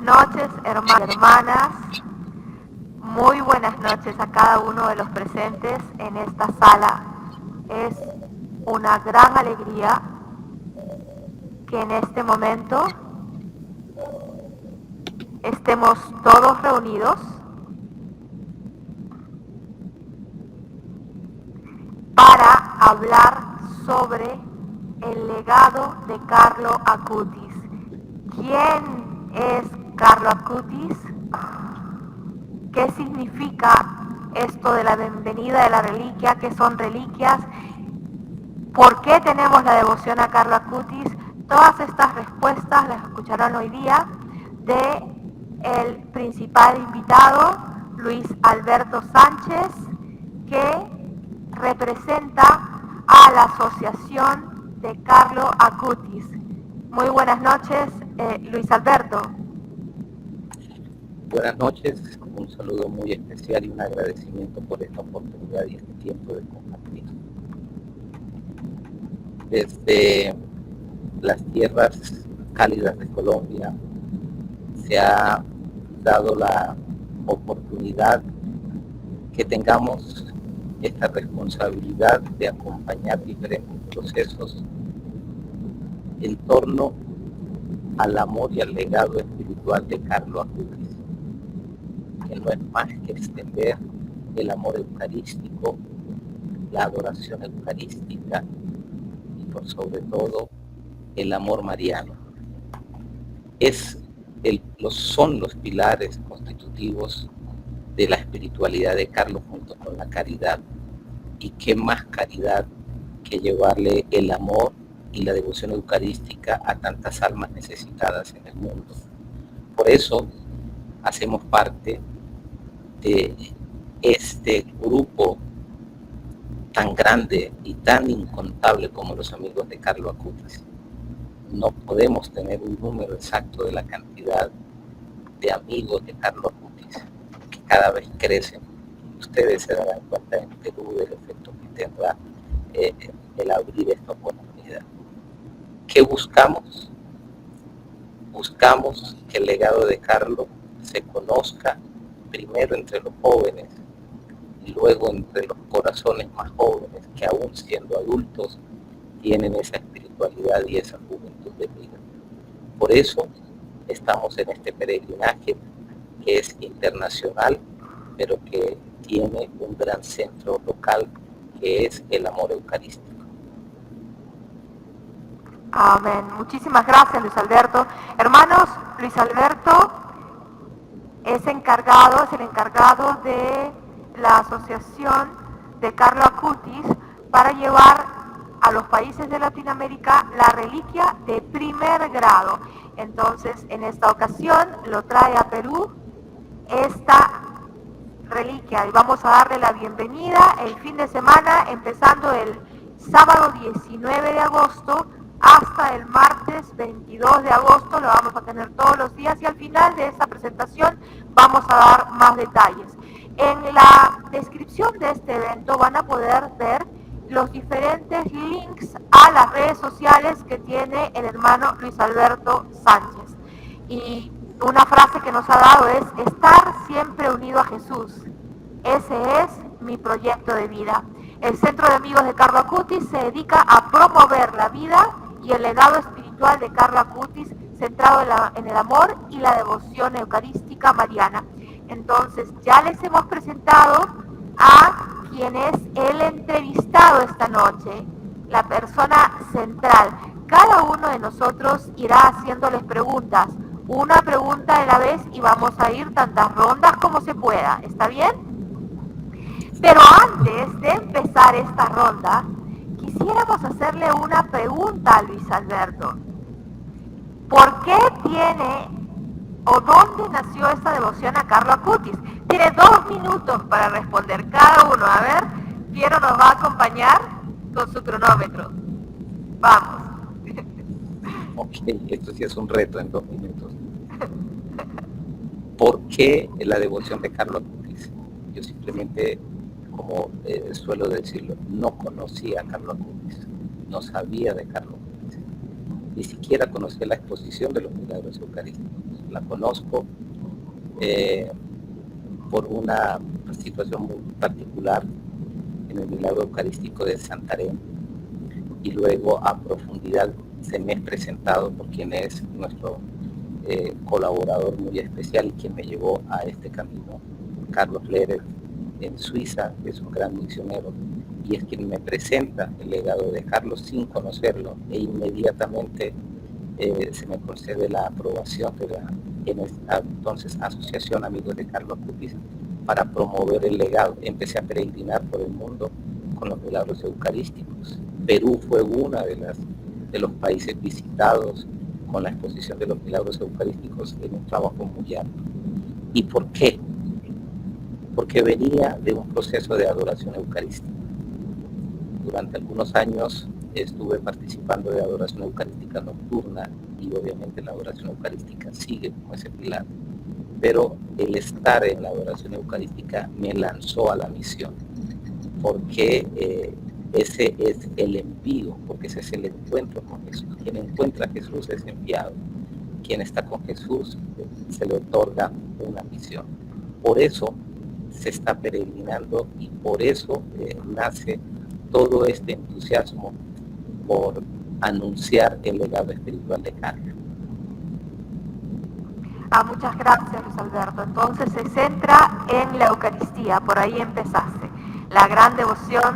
noches, hermanos y hermanas. Muy buenas noches a cada uno de los presentes en esta sala. Es una gran alegría que en este momento estemos todos reunidos para hablar sobre el legado de Carlo Acutis. ¿Quién es Carlo Acutis? ¿Qué significa esto de la bienvenida de la reliquia? ¿Qué son reliquias? ¿Por qué tenemos la devoción a Carlo Acutis? Todas estas respuestas las escucharán hoy día de el principal invitado, Luis Alberto Sánchez, que representa a la Asociación de Carlo Acutis. Muy buenas noches, Luis Alberto. Buenas noches, un saludo muy especial y un agradecimiento por esta oportunidad y este tiempo de compartir. Desde las tierras cálidas de Colombia se ha dado la oportunidad que tengamos esta responsabilidad de acompañar diferentes procesos en torno al amor y al legado espiritual de Carlo Acutis, que no es más que extender el amor eucarístico, la adoración eucarística y por sobre todo el amor mariano. Son los pilares constitutivos de la espiritualidad de Carlo junto con la caridad. Y qué más caridad que llevarle el amor y la devoción eucarística a tantas almas necesitadas en el mundo. Por eso hacemos parte de este grupo tan grande y tan incontable como los amigos de Carlo Acutis. No podemos tener un número exacto de la cantidad de amigos de Carlo Acutis, que cada vez crecen. Ustedes se darán cuenta en Perú del efecto que tendrá el abrir esta oportunidad. ¿Qué buscamos? Buscamos que el legado de Carlo se conozca primero entre los jóvenes y luego entre los corazones más jóvenes que aún siendo adultos tienen esa espiritualidad y esa juventud de vida. Por eso estamos en este peregrinaje que es internacional, pero que tiene un gran centro local que es el amor eucarístico. Amén. Muchísimas gracias, Luis Alberto. Hermanos, Luis Alberto es el encargado de la Asociación de Carlo Acutis para llevar a los países de Latinoamérica la reliquia de primer grado. Entonces, en esta ocasión lo trae a Perú esta reliquia y vamos a darle la bienvenida el fin de semana, empezando el sábado 19 de agosto hasta el martes 22 de agosto. Lo vamos a tener todos los días y al final de esta presentación vamos a dar más detalles. En la descripción de este evento van a poder ver los diferentes links a las redes sociales que tiene el hermano Luis Alberto Sánchez. Y una frase que nos ha dado es: estar siempre unido a Jesús. Ese es mi proyecto de vida. El Centro de Amigos de Carlo Acutis se dedica a promover la vida y el legado espiritual de Carlo Acutis centrado en el amor y la devoción eucarística mariana. Entonces, ya les hemos presentado a quien es el entrevistado esta noche, la persona central. Cada uno de nosotros irá haciéndoles preguntas, una pregunta a la vez, y vamos a ir tantas rondas como se pueda. ¿Está bien? Pero antes de empezar esta ronda, quisiéramos hacerle una pregunta a Luis Alberto. ¿Por qué tiene o dónde nació esta devoción a Carlo Acutis? Tiene 2 minutos para responder cada uno. A ver, Piero nos va a acompañar con su cronómetro. Vamos. Ok, esto sí es un reto en 2 minutos. ¿Por qué la devoción de Carlo Acutis? Yo simplemente, como suelo decirlo, no conocía a Carlo Acutis, no sabía de Carlo Acutis, ni siquiera conocía la exposición de los milagros eucarísticos. la conozco por una situación muy particular en el milagro eucarístico de Santarém, y luego a profundidad se me he presentado por quien es nuestro colaborador muy especial y quien me llevó a este camino, Carlos Lehrer, en Suiza, que es un gran misionero, y es quien me presenta el legado de Carlos sin conocerlo, e inmediatamente se me concede la aprobación de la entonces Asociación Amigos de Carlo Acutis para promover el legado. Empecé a peregrinar por el mundo con los milagros eucarísticos. Perú fue uno de los países visitados con la exposición de los milagros eucarísticos en un trabajo muy amplio. ¿Y por qué? Porque venía de un proceso de adoración eucarística. Durante algunos años estuve participando de adoración eucarística nocturna, y obviamente la adoración eucarística sigue como ese pilar. Pero el estar en la adoración eucarística me lanzó a la misión, porque ese es el envío, porque ese es el encuentro con Jesús. Quien encuentra a Jesús es enviado. Quien está con Jesús se le otorga una misión. Por eso se está peregrinando, y por eso nace todo este entusiasmo por anunciar el legado espiritual de Carlos. Muchas gracias, Luis Alberto. Entonces se centra en la Eucaristía, por ahí empezaste. La gran devoción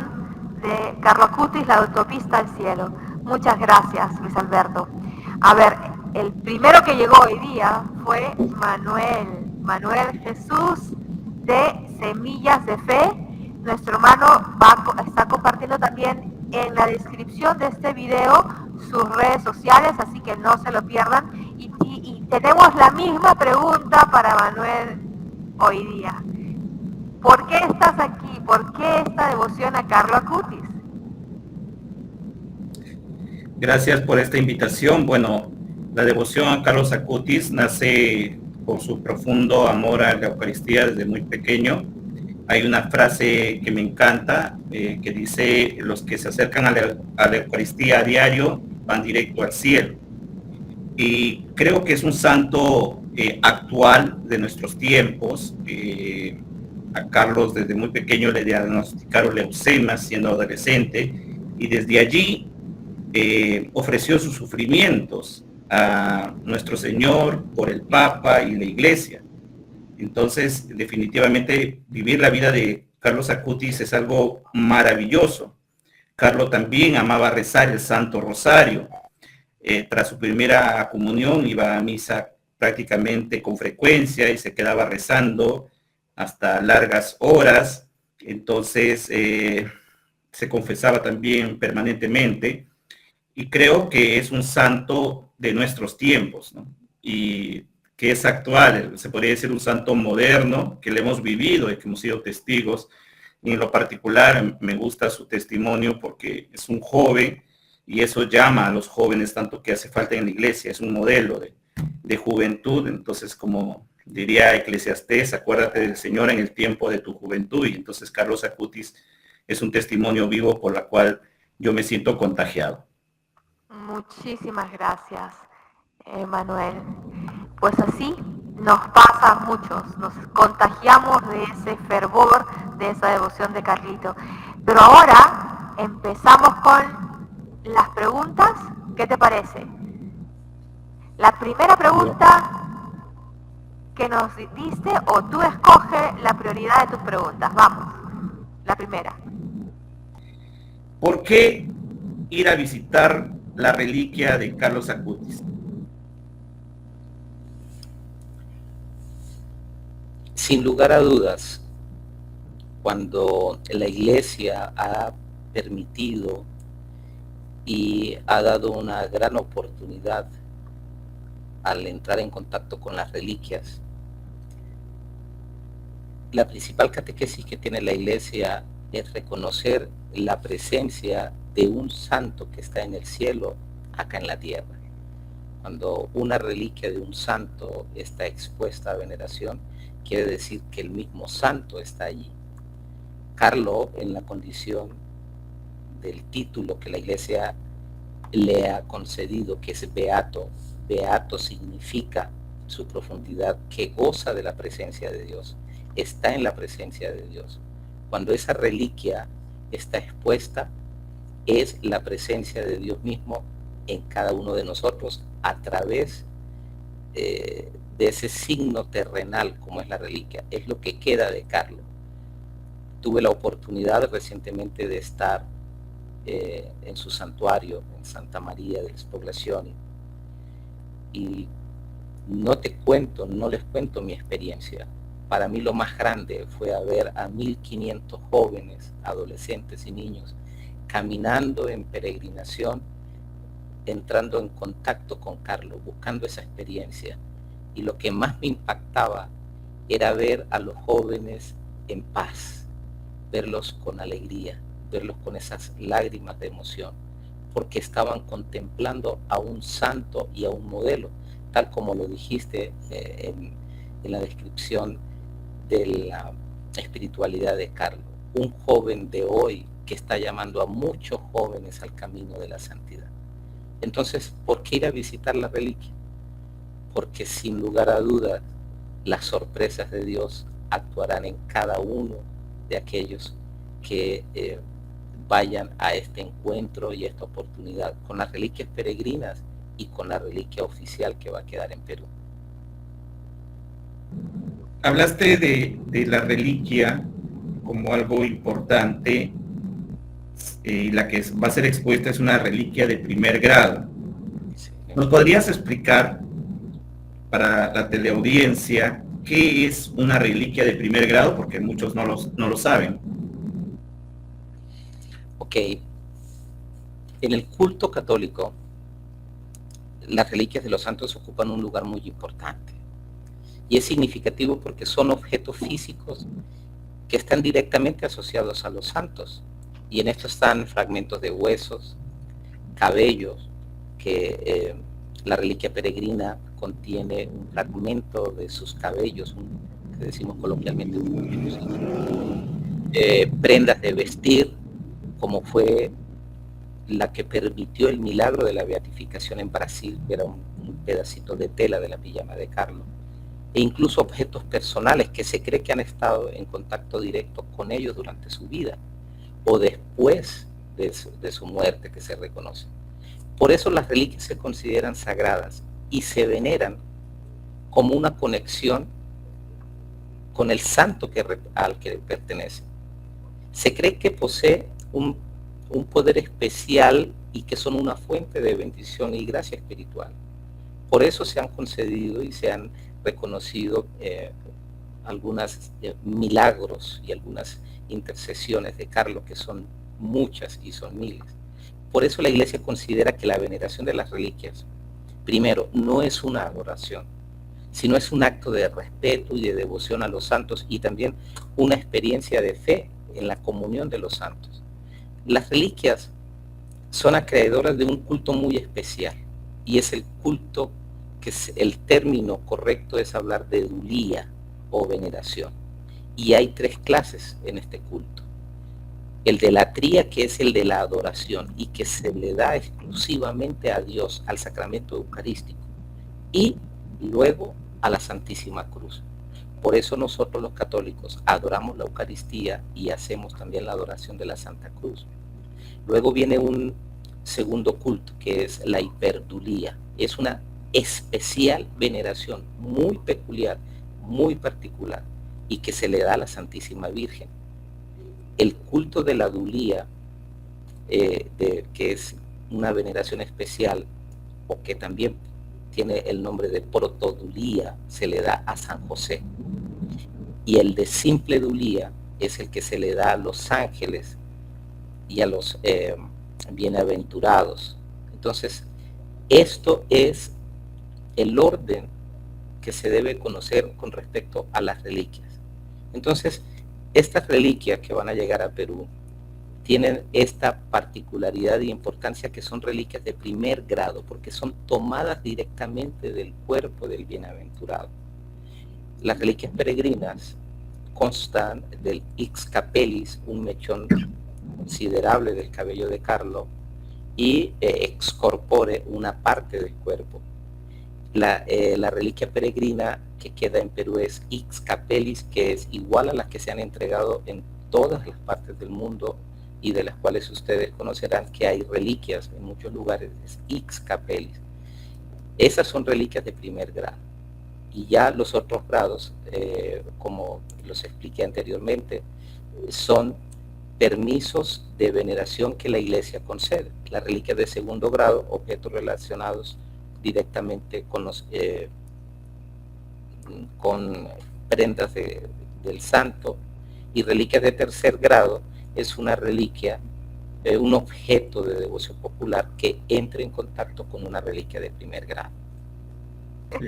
de Carlo Acutis, la autopista al cielo. Muchas gracias, Luis Alberto. A ver, el primero que llegó hoy día fue Manuel Jesús de Semillas de Fe. Nuestro hermano está compartiendo también en la descripción de este video sus redes sociales, así que no se lo pierdan. Y tenemos la misma pregunta para Manuel hoy día. ¿Por qué estás aquí? ¿Por qué esta devoción a Carlo Acutis? Gracias por esta invitación. Bueno, la devoción a Carlos Acutis nace por su profundo amor a la Eucaristía desde muy pequeño. Hay una frase que me encanta, que dice: los que se acercan a la Eucaristía a diario van directo al cielo. Y creo que es un santo actual de nuestros tiempos. A Carlos desde muy pequeño le diagnosticaron leucemia siendo adolescente, y desde allí ofreció sus sufrimientos a nuestro Señor por el Papa y la Iglesia. Entonces, definitivamente, vivir la vida de Carlos Acutis es algo maravilloso. Carlos también amaba rezar el Santo Rosario. Tras su primera comunión iba a misa prácticamente con frecuencia y se quedaba rezando hasta largas horas. Entonces, se confesaba también permanentemente. Y creo que es un santo de nuestros tiempos, ¿no? Y que es actual, se podría decir un santo moderno, que le hemos vivido y que hemos sido testigos. Y en lo particular me gusta su testimonio porque es un joven, y eso llama a los jóvenes tanto que hace falta en la iglesia. Es un modelo de juventud. Entonces, como diría Eclesiastés, acuérdate del Señor en el tiempo de tu juventud. Y entonces Carlos Acutis es un testimonio vivo por la cual yo me siento contagiado. Muchísimas gracias, Manuel. Pues así nos pasa a muchos, nos contagiamos de ese fervor, de esa devoción de Carlito. Pero ahora empezamos con las preguntas. ¿Qué te parece? La primera pregunta que nos diste, o tú escoges la prioridad de tus preguntas. Vamos, la primera. ¿Por qué ir a visitar la reliquia de Carlos Acutis? Sin lugar a dudas, cuando la Iglesia ha permitido y ha dado una gran oportunidad al entrar en contacto con las reliquias, la principal catequesis que tiene la Iglesia es reconocer la presencia de un santo que está en el cielo, acá en la tierra. Cuando una reliquia de un santo está expuesta a veneración, quiere decir que el mismo santo está allí. Carlo, en la condición del título que la Iglesia le ha concedido, que es beato, beato significa su profundidad, que goza de la presencia de Dios, está en la presencia de Dios. Cuando esa reliquia está expuesta, es la presencia de Dios mismo en cada uno de nosotros a través de ese signo terrenal como es la reliquia. Es lo que queda de Carlo. Tuve la oportunidad recientemente de estar en su santuario, en Santa María de Spoglazioni, y no les cuento mi experiencia. Para mí lo más grande fue ver a 1500 jóvenes, adolescentes y niños caminando en peregrinación, entrando en contacto con Carlo, buscando esa experiencia. Y lo que más me impactaba era ver a los jóvenes en paz, verlos con alegría, verlos con esas lágrimas de emoción, porque estaban contemplando a un santo y a un modelo, tal como lo dijiste en la descripción de la espiritualidad de Carlo. Un joven de hoy que está llamando a muchos jóvenes al camino de la santidad. Entonces, ¿por qué ir a visitar la reliquia? Porque sin lugar a dudas, las sorpresas de Dios actuarán en cada uno de aquellos que vayan a este encuentro y a esta oportunidad con las reliquias peregrinas y con la reliquia oficial que va a quedar en Perú. Hablaste de la reliquia como algo importante, y la que va a ser expuesta es una reliquia de primer grado. ¿Nos podrías explicar para la teleaudiencia qué es una reliquia de primer grado? Porque muchos no lo saben. Ok. En el culto católico, las reliquias de los santos ocupan un lugar muy importante. Y es significativo porque son objetos físicos que están directamente asociados a los santos. Y en esto están fragmentos de huesos, cabellos, que la reliquia peregrina contiene un fragmento de sus cabellos, que decimos coloquialmente prendas de vestir, como fue la que permitió el milagro de la beatificación en Brasil, que era un pedacito de tela de la pijama de Carlo, e incluso objetos personales que se cree que han estado en contacto directo con ellos durante su vida o después de su muerte, que se reconoce. Por eso las reliquias se consideran sagradas y se veneran como una conexión con el santo al que pertenece. Se cree que posee un poder especial y que son una fuente de bendición y gracia espiritual. Por eso se han concedido y se han reconocido algunos milagros y algunas intercesiones de Carlo, que son muchas y son miles. Por eso la Iglesia considera que la veneración de las reliquias, primero, no es una adoración, sino es un acto de respeto y de devoción a los santos, y también una experiencia de fe en la comunión de los santos. Las reliquias son acreedoras de un culto muy especial, y es el culto que el término correcto es hablar de dulía o veneración. Y hay 3 clases en este culto. El de latría, que es el de la adoración y que se le da exclusivamente a Dios, al sacramento eucarístico, y luego a la Santísima Cruz. Por eso nosotros los católicos adoramos la Eucaristía y hacemos también la adoración de la Santa Cruz. Luego viene un segundo culto, que es la hiperdulía. Es una especial veneración muy peculiar, muy particular, y que se le da a la Santísima Virgen. El culto de la dulía, que es una veneración especial, o que también tiene el nombre de protodulía, se le da a San José. Y el de simple dulía es el que se le da a los ángeles y a los bienaventurados. Entonces, esto es el orden que se debe conocer con respecto a las reliquias. Entonces, estas reliquias que van a llegar a Perú tienen esta particularidad y importancia, que son reliquias de primer grado, porque son tomadas directamente del cuerpo del bienaventurado. Las reliquias peregrinas constan del ix capelis, un mechón considerable del cabello de Carlo, y ex corpore, una parte del cuerpo. La reliquia peregrina que queda en Perú es Ix Capelis, que es igual a las que se han entregado en todas las partes del mundo y de las cuales ustedes conocerán que hay reliquias en muchos lugares, es Ix Capelis. Esas son reliquias de primer grado. Y ya los otros grados, como los expliqué anteriormente, son permisos de veneración que la Iglesia concede. Las reliquias de segundo grado, objetos relacionados directamente con prendas del santo, y reliquias de tercer grado es una reliquia, un objeto de devoción popular que entre en contacto con una reliquia de primer grado. Sí.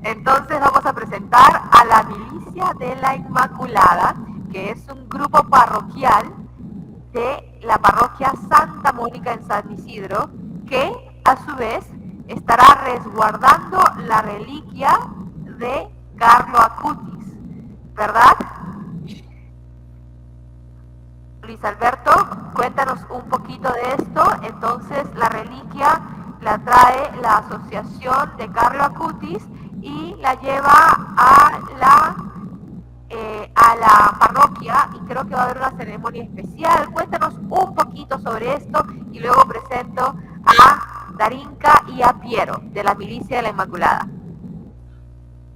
Entonces vamos a presentar a la Milicia de la Inmaculada, que es un grupo parroquial de la parroquia Santa Mónica en San Isidro, que a su vez estará resguardando la reliquia de Carlo Acutis, ¿verdad? Luis Alberto, cuéntanos un poquito de esto. Entonces, la reliquia la trae la asociación de Carlo Acutis y la lleva a la parroquia, y creo que va a haber una ceremonia especial. Cuéntanos un poquito sobre esto y luego presento a Darinka y a Piero de la Milicia de la Inmaculada.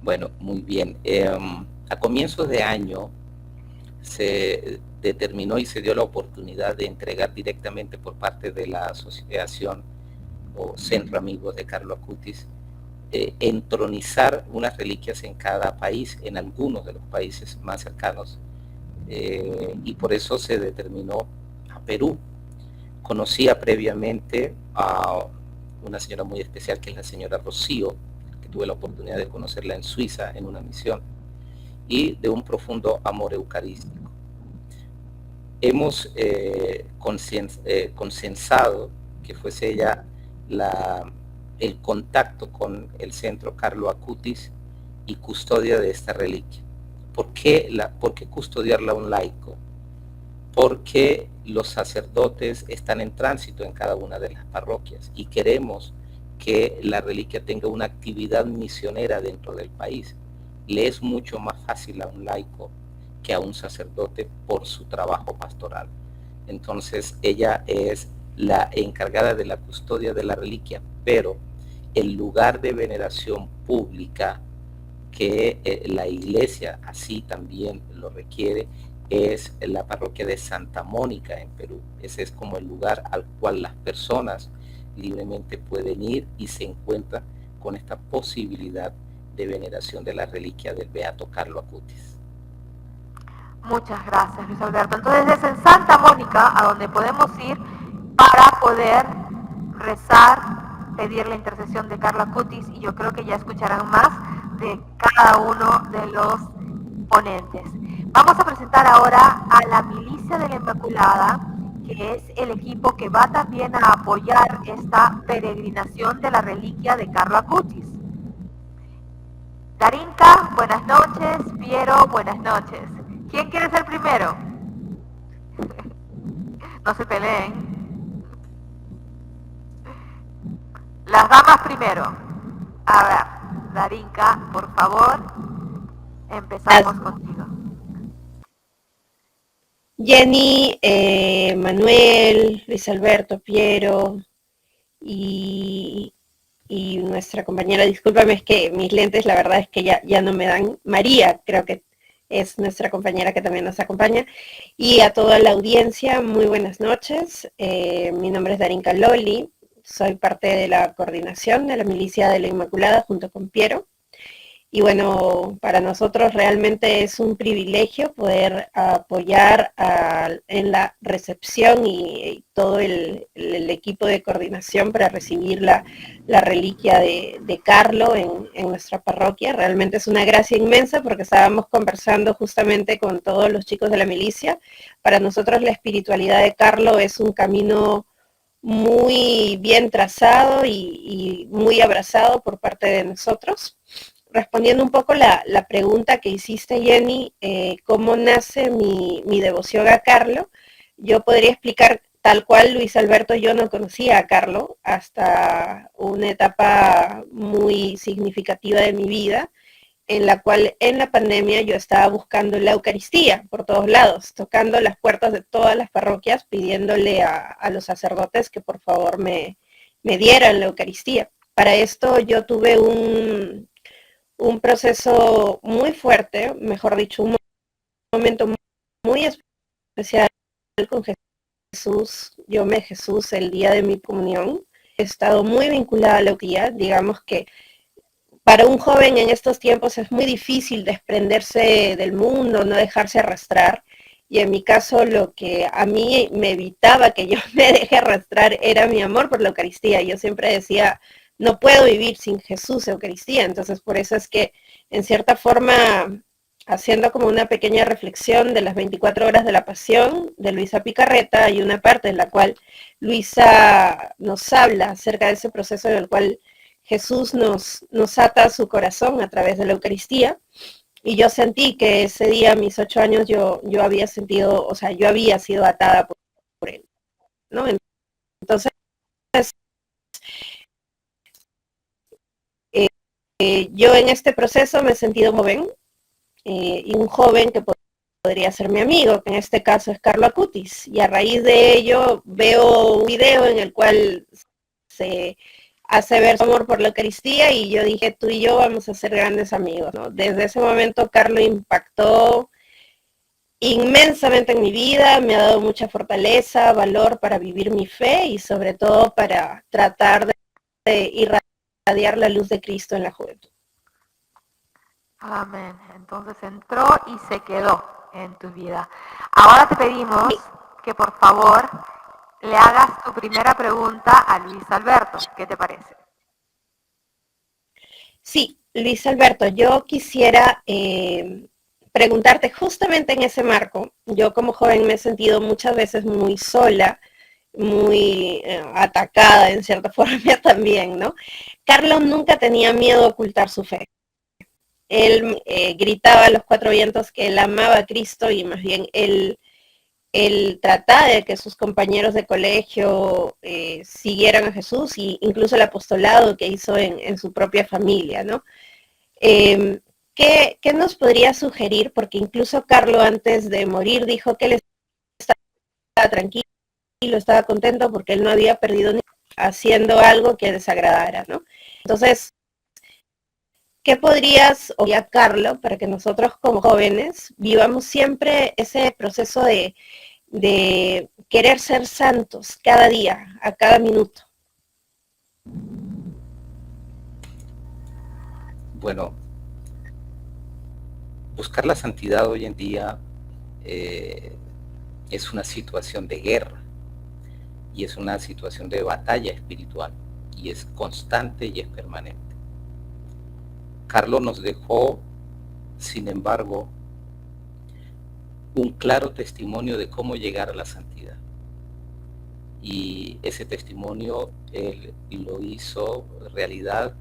Bueno, muy bien. A comienzos de año se determinó y se dio la oportunidad de entregar directamente por parte de la asociación o Centro Amigos de Carlo Acutis, entronizar unas reliquias en cada país, en algunos de los países más cercanos, y por eso se determinó a Perú. Conocía previamente a una señora muy especial, que es la señora Rocío, que tuve la oportunidad de conocerla en Suiza en una misión, y de un profundo amor eucarístico. Hemos consensado que fuese ella el contacto con el Centro Carlo Acutis y custodia de esta reliquia. ¿Por qué custodiarla un laico? Porque los sacerdotes están en tránsito en cada una de las parroquias y queremos que la reliquia tenga una actividad misionera dentro del país. Le es mucho más fácil a un laico que a un sacerdote por su trabajo pastoral. Entonces ella es la encargada de la custodia de la reliquia, pero el lugar de veneración pública que la Iglesia así también lo requiere es la parroquia de Santa Mónica en Perú. Ese es como el lugar al cual las personas libremente pueden ir y se encuentran con esta posibilidad de veneración de la reliquia del Beato Carlo Acutis. Muchas gracias, Luis Alberto. Entonces es en Santa Mónica a donde podemos ir para poder rezar, pedir la intercesión de Carlo Acutis, y yo creo que ya escucharán más de cada uno de los ponentes. Vamos a presentar ahora a la Milicia de la Inmaculada, que es el equipo que va también a apoyar esta peregrinación de la reliquia de Carlo Acutis. Darinka, buenas noches. Piero, buenas noches. ¿Quién quiere ser primero? No se peleen. Las damas primero. A ver, Darinka, por favor, empezamos contigo. Jenny, Manuel, Luis Alberto, Piero y nuestra compañera, discúlpame, es que mis lentes la verdad es que ya no me dan. María, creo que es nuestra compañera que también nos acompaña, y a toda la audiencia, muy buenas noches. Mi nombre es Darinka Loli, soy parte de la coordinación de la Milicia de la Inmaculada junto con Piero. Y bueno, para nosotros realmente es un privilegio poder apoyar en la recepción y todo el equipo de coordinación para recibir la reliquia de Carlo en nuestra parroquia. Realmente es una gracia inmensa porque estábamos conversando justamente con todos los chicos de la milicia. Para nosotros la espiritualidad de Carlo es un camino muy bien trazado y muy abrazado por parte de nosotros. Respondiendo un poco la pregunta que hiciste, Jenny, cómo nace mi devoción a Carlo, yo podría explicar tal cual Luis Alberto, yo no conocía a Carlos hasta una etapa muy significativa de mi vida, en la cual en la pandemia yo estaba buscando la Eucaristía por todos lados, tocando las puertas de todas las parroquias, pidiéndole a los sacerdotes que por favor me dieran la Eucaristía. Para esto yo tuve un proceso muy fuerte, mejor dicho, un momento muy especial con Jesús. Jesús el día de mi comunión. He estado muy vinculada a la Eucaristía, digamos que para un joven en estos tiempos es muy difícil desprenderse del mundo, no dejarse arrastrar. Y en mi caso lo que a mí me evitaba que yo me deje arrastrar era mi amor por la Eucaristía. Yo siempre decía, no puedo vivir sin Jesús, Eucaristía. Entonces por eso es que en cierta forma, haciendo como una pequeña reflexión de las 24 horas de la pasión de Luisa Picarreta, hay una parte en la cual Luisa nos habla acerca de ese proceso en el cual Jesús nos ata a su corazón a través de la Eucaristía, y yo sentí que ese día, a mis 8 años, yo había sentido, o sea, yo había sido atada por él, ¿no? Entonces, yo en este proceso me he sentido joven, y un joven que podría ser mi amigo, que en este caso es Carlo Acutis, y a raíz de ello veo un video en el cual se hace ver su amor por la Eucaristía, y yo dije, tú y yo vamos a ser grandes amigos, ¿no? Desde ese momento Carlo impactó inmensamente en mi vida, me ha dado mucha fortaleza, valor para vivir mi fe y sobre todo para tratar de irradiar la luz de Cristo en la juventud. Amén. Entonces entró y se quedó en tu vida. Ahora te pedimos que por favor le hagas tu primera pregunta a Luis Alberto. ¿Qué te parece? Sí, Luis Alberto, yo quisiera preguntarte justamente en ese marco. Yo como joven me he sentido muchas veces muy sola, muy atacada en cierta forma también, ¿no? Carlos nunca tenía miedo a ocultar su fe. Él gritaba a los cuatro vientos que él amaba a Cristo, y más bien él trataba de que sus compañeros de colegio siguieran a Jesús, y incluso el apostolado que hizo en su propia familia, ¿no? ¿Qué nos podría sugerir? Porque incluso Carlos antes de morir dijo que él estaba tranquilo, estaba contento porque él no había perdido ni haciendo algo que desagradara, ¿no? Entonces, ¿qué podrías oír a Carlos para que nosotros como jóvenes vivamos siempre ese proceso de querer ser santos cada día, a cada minuto? Bueno, buscar la santidad hoy en día es una situación de guerra, y es una situación de batalla espiritual, y es constante y es permanente. Carlos nos dejó, sin embargo, un claro testimonio de cómo llegar a la santidad. Y ese testimonio él lo hizo realidad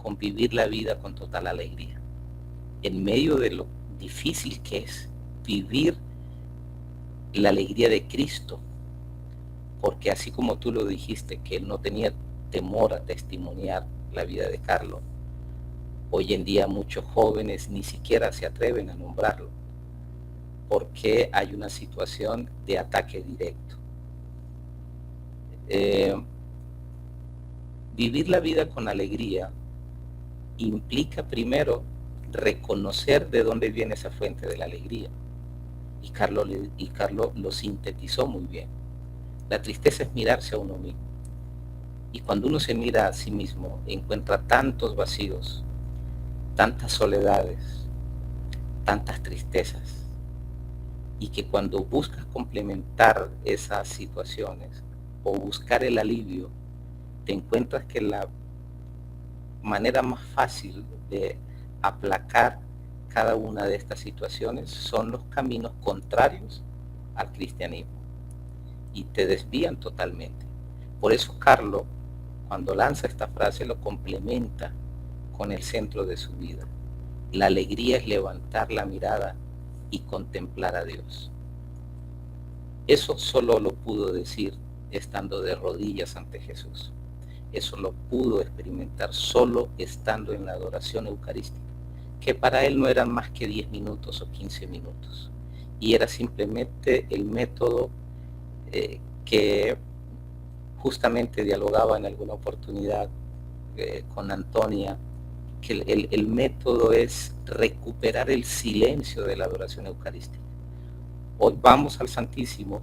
con vivir la vida con total alegría. En medio de lo difícil que es vivir la alegría de Cristo, porque así como tú lo dijiste, que él no tenía temor a testimoniar la vida de Carlos, hoy en día muchos jóvenes ni siquiera se atreven a nombrarlo, porque hay una situación de ataque directo. Vivir la vida con alegría implica primero reconocer de dónde viene esa fuente de la alegría. Y Carlos lo sintetizó muy bien. La tristeza es mirarse a uno mismo. Y cuando uno se mira a sí mismo, encuentra tantos vacíos, tantas soledades, tantas tristezas, y que cuando buscas complementar esas situaciones o buscar el alivio, te encuentras que la manera más fácil de aplacar cada una de estas situaciones son los caminos contrarios al cristianismo, y te desvían totalmente. Por eso Carlos, cuando lanza esta frase, lo complementa con el centro de su vida. La alegría es levantar la mirada y contemplar a Dios. Eso solo lo pudo decir estando de rodillas ante Jesús. Eso lo pudo experimentar solo estando en la adoración eucarística, que para él no eran más que 10 minutos o 15 minutos. Y era simplemente el método que justamente dialogaba en alguna oportunidad con Antonia, que el método es recuperar el silencio de la adoración eucarística. Hoy vamos al Santísimo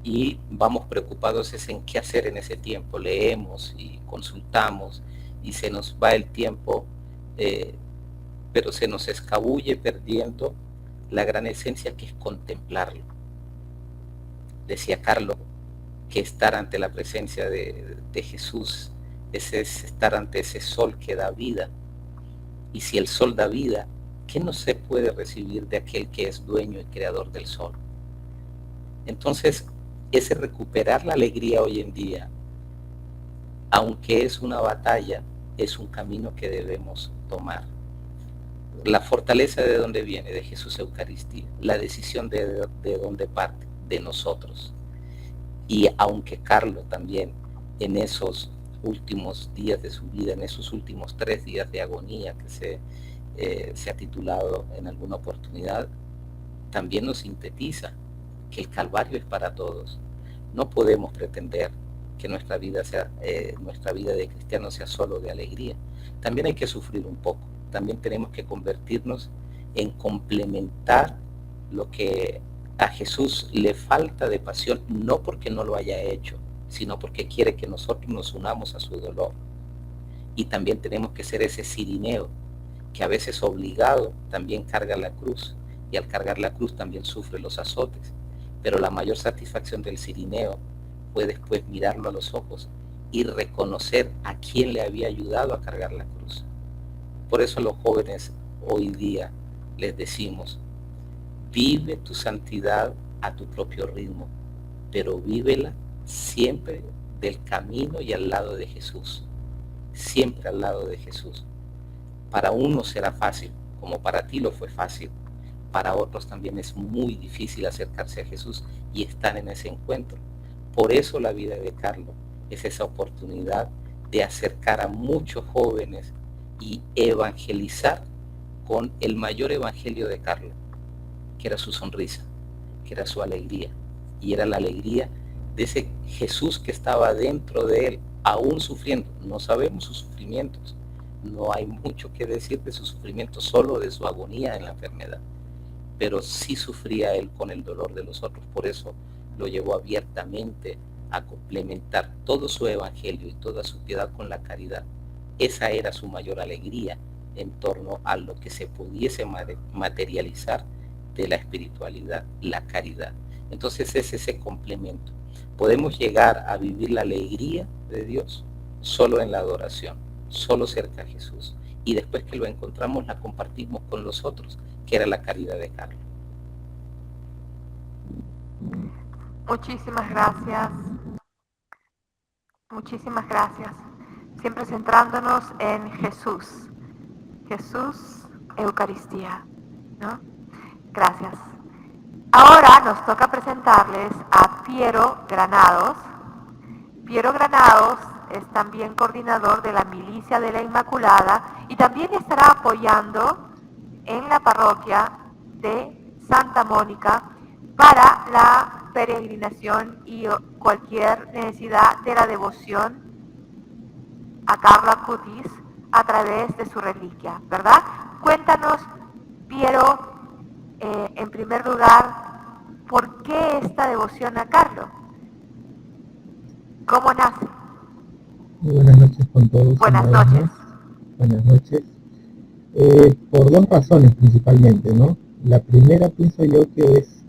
y vamos preocupados en qué hacer en ese tiempo. Leemos y consultamos y se nos va el tiempo, pero se nos escabulle perdiendo la gran esencia que es contemplarlo. Decía Carlos que estar ante la presencia de Jesús es estar ante ese sol que da vida. Y si el sol da vida, ¿qué no se puede recibir de aquel que es dueño y creador del sol? Entonces, ese recuperar la alegría hoy en día, aunque es una batalla, es un camino que debemos tomar. La fortaleza de dónde viene, de Jesús Eucaristía. La decisión de dónde parte, de nosotros. Y aunque Carlos también en esos últimos días de su vida, en esos últimos 3 días de agonía que se ha titulado en alguna oportunidad, también nos sintetiza que el Calvario es para todos. No podemos pretender que nuestra vida de cristiano sea solo de alegría. También hay que sufrir un poco. También tenemos que convertirnos en complementar lo que a Jesús le falta de pasión, no porque no lo haya hecho, sino porque quiere que nosotros nos unamos a su dolor. Y también tenemos que ser ese cirineo, que a veces obligado también carga la cruz, y al cargar la cruz también sufre los azotes. Pero la mayor satisfacción del cirineo fue después mirarlo a los ojos y reconocer a quién le había ayudado a cargar la cruz. Por eso a los jóvenes hoy día les decimos, vive tu santidad a tu propio ritmo, pero vívela siempre del camino y al lado de Jesús, siempre al lado de Jesús. Para uno será fácil, como para ti lo fue fácil. Para otros también es muy difícil acercarse a Jesús y estar en ese encuentro. Por eso la vida de Carlos es esa oportunidad de acercar a muchos jóvenes y evangelizar con el mayor evangelio de Carlos, que era su sonrisa, que era su alegría, y era la alegría de ese Jesús que estaba dentro de él, aún sufriendo. No sabemos sus sufrimientos, no hay mucho que decir de sus sufrimientos, solo de su agonía en la enfermedad, pero sí sufría él con el dolor de los otros. Por eso lo llevó abiertamente a complementar todo su evangelio y toda su piedad con la caridad. Esa era su mayor alegría en torno a lo que se pudiese materializar de la espiritualidad, la caridad. Entonces es ese complemento. Podemos llegar a vivir la alegría de Dios solo en la adoración, solo cerca a Jesús. Y después que lo encontramos, la compartimos con los otros, que era la caridad de Carlos. Muchísimas gracias. Muchísimas gracias. Siempre centrándonos en Jesús. Jesús, Eucaristía, ¿no? Gracias. Ahora nos toca presentarles a Piero Granados. Piero Granados es también coordinador de la Milicia de la Inmaculada y también estará apoyando en la parroquia de Santa Mónica para la peregrinación y cualquier necesidad de la devoción a Carlo Acutis a través de su reliquia, ¿verdad? Cuéntanos, Piero, en primer lugar, ¿por qué esta devoción a Carlo? ¿Cómo nace? Muy buenas noches con todos. Buenas noches. Buenas noches. Por 2 razones principalmente, ¿no? La primera pienso yo que es,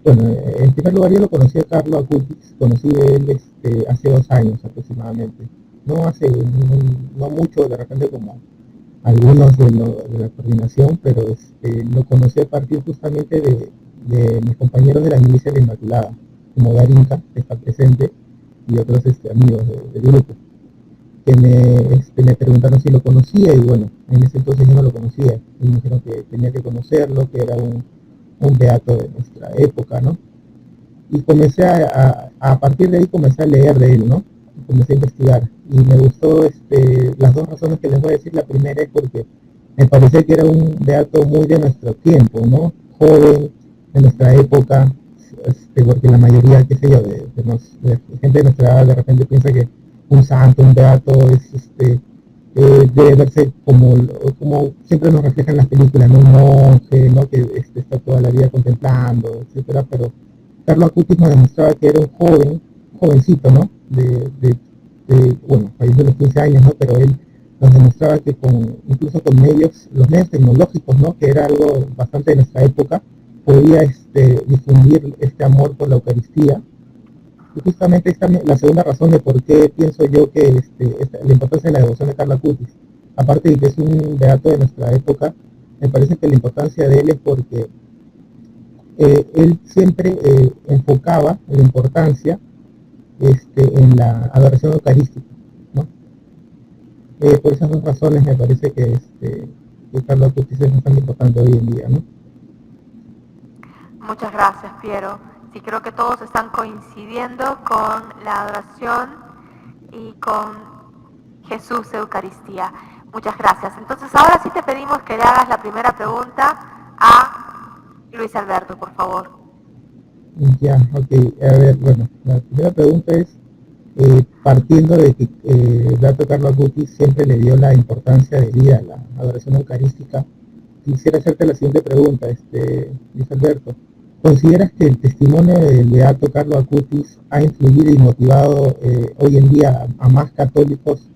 bueno, en primer lugar yo lo conocí a Carlo Acutis, conocí de él hace 2 años aproximadamente. No mucho, de repente como algunos de la coordinación, pero lo conocí a partir justamente de mis compañeros de la Milicia de la Inmaculada, como Darinka, que está presente, y otros amigos del grupo, que me preguntaron si lo conocía, y bueno, en ese entonces yo no lo conocía, y me dijeron que tenía que conocerlo, que era un beato de nuestra época, ¿no? y comencé a partir de ahí comencé a leer de él, ¿no? Comencé a investigar y me gustó las dos razones que les voy a decir. La primera es porque me parecía que era un beato muy de nuestro tiempo, ¿no? Joven, de nuestra época, porque la mayoría, qué sé yo, de gente de nuestra edad de repente piensa que un santo, un beato es debe verse como siempre nos reflejan las películas, ¿no? Un monje, ¿no? Que está toda la vida contemplando, etcétera, pero Carlo Acutis nos demostraba que era un jovencito, ¿no? Bueno, falleció a los 15 años, ¿no? Pero él nos demostraba que incluso con los medios tecnológicos, ¿no? Que era algo bastante de nuestra época, podía difundir este amor por la Eucaristía. Y justamente esta es la segunda razón de por qué pienso yo que la importancia de la devoción de Carlo Acutis. Aparte de que es un beato de nuestra época, me parece que la importancia de él es porque él siempre enfocaba la importancia en la adoración eucarística, ¿no? Por esas dos razones me parece que Carlo Acutis es bastante importante hoy en día, ¿no? Muchas gracias, Piero. Sí, creo que todos están coincidiendo con la adoración y con Jesús Eucaristía. Muchas gracias. Entonces, ahora sí te pedimos que le hagas la primera pregunta a Luis Alberto, por favor. Ya, ok. A ver, bueno, la primera pregunta es, partiendo de que el beato Carlo Acutis siempre le dio la importancia de vida a la adoración eucarística, quisiera hacerte la siguiente pregunta, Luis Alberto. ¿Consideras que el testimonio del beato Carlo Acutis ha influido y motivado hoy en día a más católicos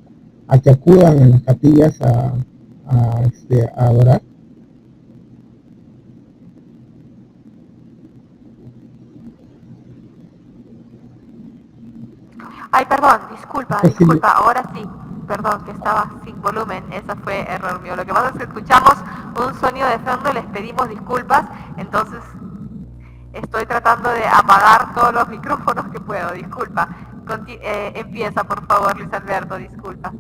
a que acudan en las capillas a adorar? Ay, perdón, disculpa, ahora sí. Perdón, que estaba sin volumen, ese fue error mío. Lo que pasa es que escuchamos un sonido de fondo, les pedimos disculpas, entonces estoy tratando de apagar todos los micrófonos que puedo, disculpa. Empieza, por favor, Luis Alberto, disculpa.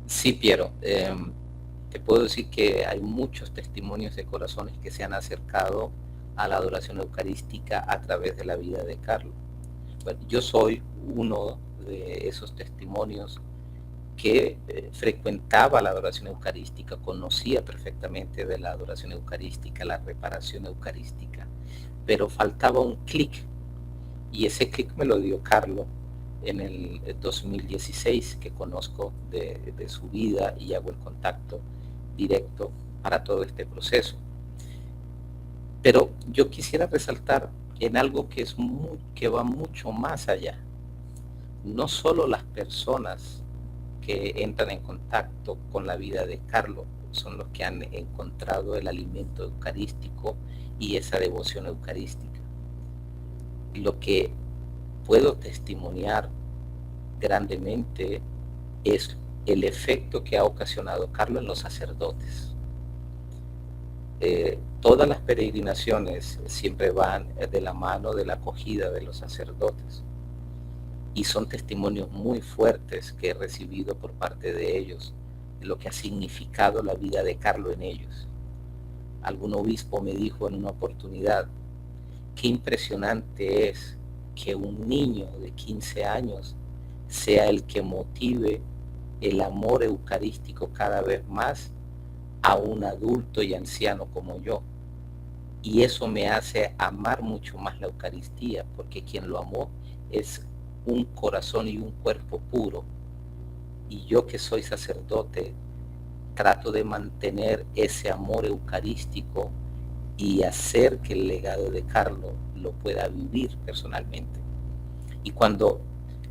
Sí, Piero, te puedo decir que hay muchos testimonios de corazones que se han acercado a la adoración eucarística a través de la vida de Carlos. Bueno, yo soy uno de esos testimonios que frecuentaba la adoración eucarística, conocía perfectamente de la adoración eucarística, la reparación eucarística, pero faltaba un clic, y ese clic me lo dio Carlos en el 2016, que conozco de su vida y hago el contacto directo para todo este proceso. Pero yo quisiera resaltar en algo que va mucho más allá. No solo las personas que entran en contacto con la vida de Carlos son los que han encontrado el alimento eucarístico y esa devoción eucarística. Lo que puedo testimoniar grandemente es el efecto que ha ocasionado Carlos en los sacerdotes. Todas las peregrinaciones siempre van de la mano de la acogida de los sacerdotes, y son testimonios muy fuertes que he recibido por parte de ellos, de lo que ha significado la vida de Carlos en ellos. Algún obispo me dijo en una oportunidad, qué impresionante es que un niño de 15 años sea el que motive el amor eucarístico cada vez más a un adulto y anciano como yo. Y eso me hace amar mucho más la Eucaristía, porque quien lo amó es un corazón y un cuerpo puro. Y yo, que soy sacerdote, trato de mantener ese amor eucarístico y hacer que el legado de Carlos lo pueda vivir personalmente. Y cuando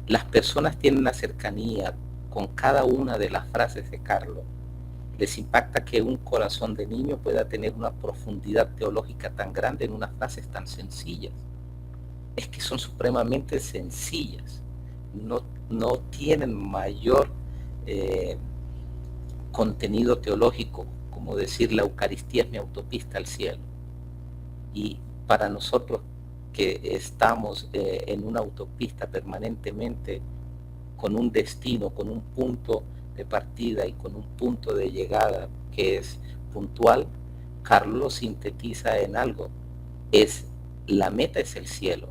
las personas tienen la cercanía con cada una de las frases de Carlos, les impacta que un corazón de niño pueda tener una profundidad teológica tan grande en unas frases tan sencillas. Es que son supremamente sencillas, no tienen mayor contenido teológico, como decir la Eucaristía es mi autopista al cielo. Y para nosotros que estamos en una autopista permanentemente, con un destino, con un punto de partida y con un punto de llegada que es puntual, Carlos sintetiza en algo, la meta es el cielo,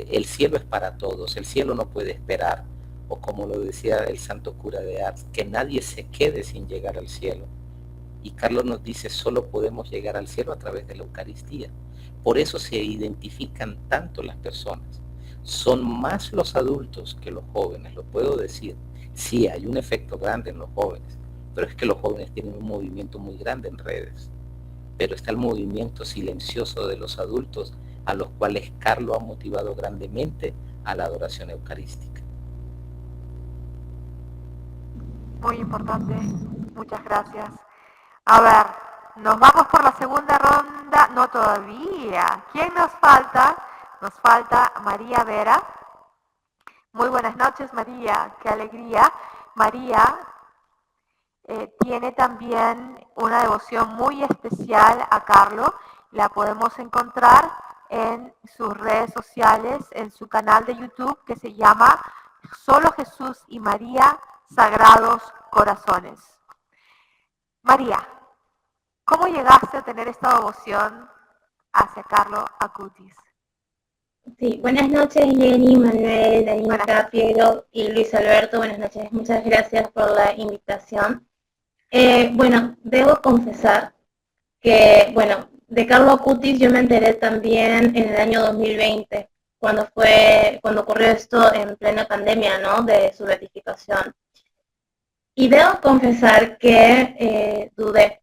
el cielo es para todos, el cielo no puede esperar, o como lo decía el santo cura de Ars, que nadie se quede sin llegar al cielo. Y Carlos nos dice, solo podemos llegar al cielo a través de la Eucaristía. Por eso se identifican tanto las personas. Son más los adultos que los jóvenes, lo puedo decir. Sí, hay un efecto grande en los jóvenes, pero es que los jóvenes tienen un movimiento muy grande en redes. Pero está el movimiento silencioso de los adultos, a los cuales Carlos ha motivado grandemente a la adoración eucarística. Muy importante, muchas gracias. A ver, nos vamos por la segunda ronda, no todavía. ¿Quién nos falta? Nos falta María Vera. Muy buenas noches, María, qué alegría. María tiene también una devoción muy especial a Carlos. La podemos encontrar en sus redes sociales, en su canal de YouTube que se llama Solo Jesús y María Sagrados Corazones. María, ¿cómo llegaste a tener esta devoción hacia Carlo Acutis? Sí, buenas noches Jenny, Manuel, Danica, Piero y Luis Alberto. Buenas noches, muchas gracias por la invitación. Bueno, debo confesar que, bueno, de Carlo Acutis yo me enteré también en el año 2020, cuando ocurrió esto en plena pandemia, ¿no? De su beatificación. Y debo confesar que dudé,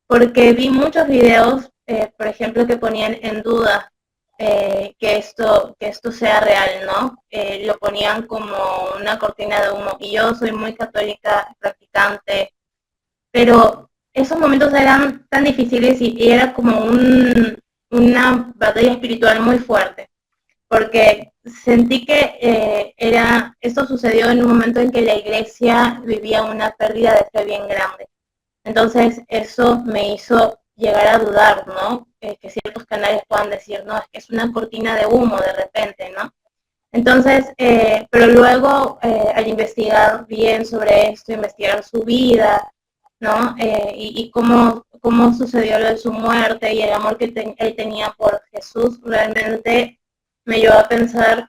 porque vi muchos videos, por ejemplo, que ponían en duda que esto sea real, ¿no? Lo ponían como una cortina de humo. Y yo soy muy católica, practicante, pero esos momentos eran tan difíciles y era como una batalla espiritual muy fuerte, porque sentí que esto sucedió en un momento en que la iglesia vivía una pérdida de fe bien grande. Entonces eso me hizo llegar a dudar, ¿no? Que ciertos canales puedan decir, no, es que es una cortina de humo de repente, ¿no? Entonces, pero luego al investigar bien sobre esto, investigar su vida, ¿no? Y cómo sucedió lo de su muerte y el amor que él tenía por Jesús, realmente me llevó a pensar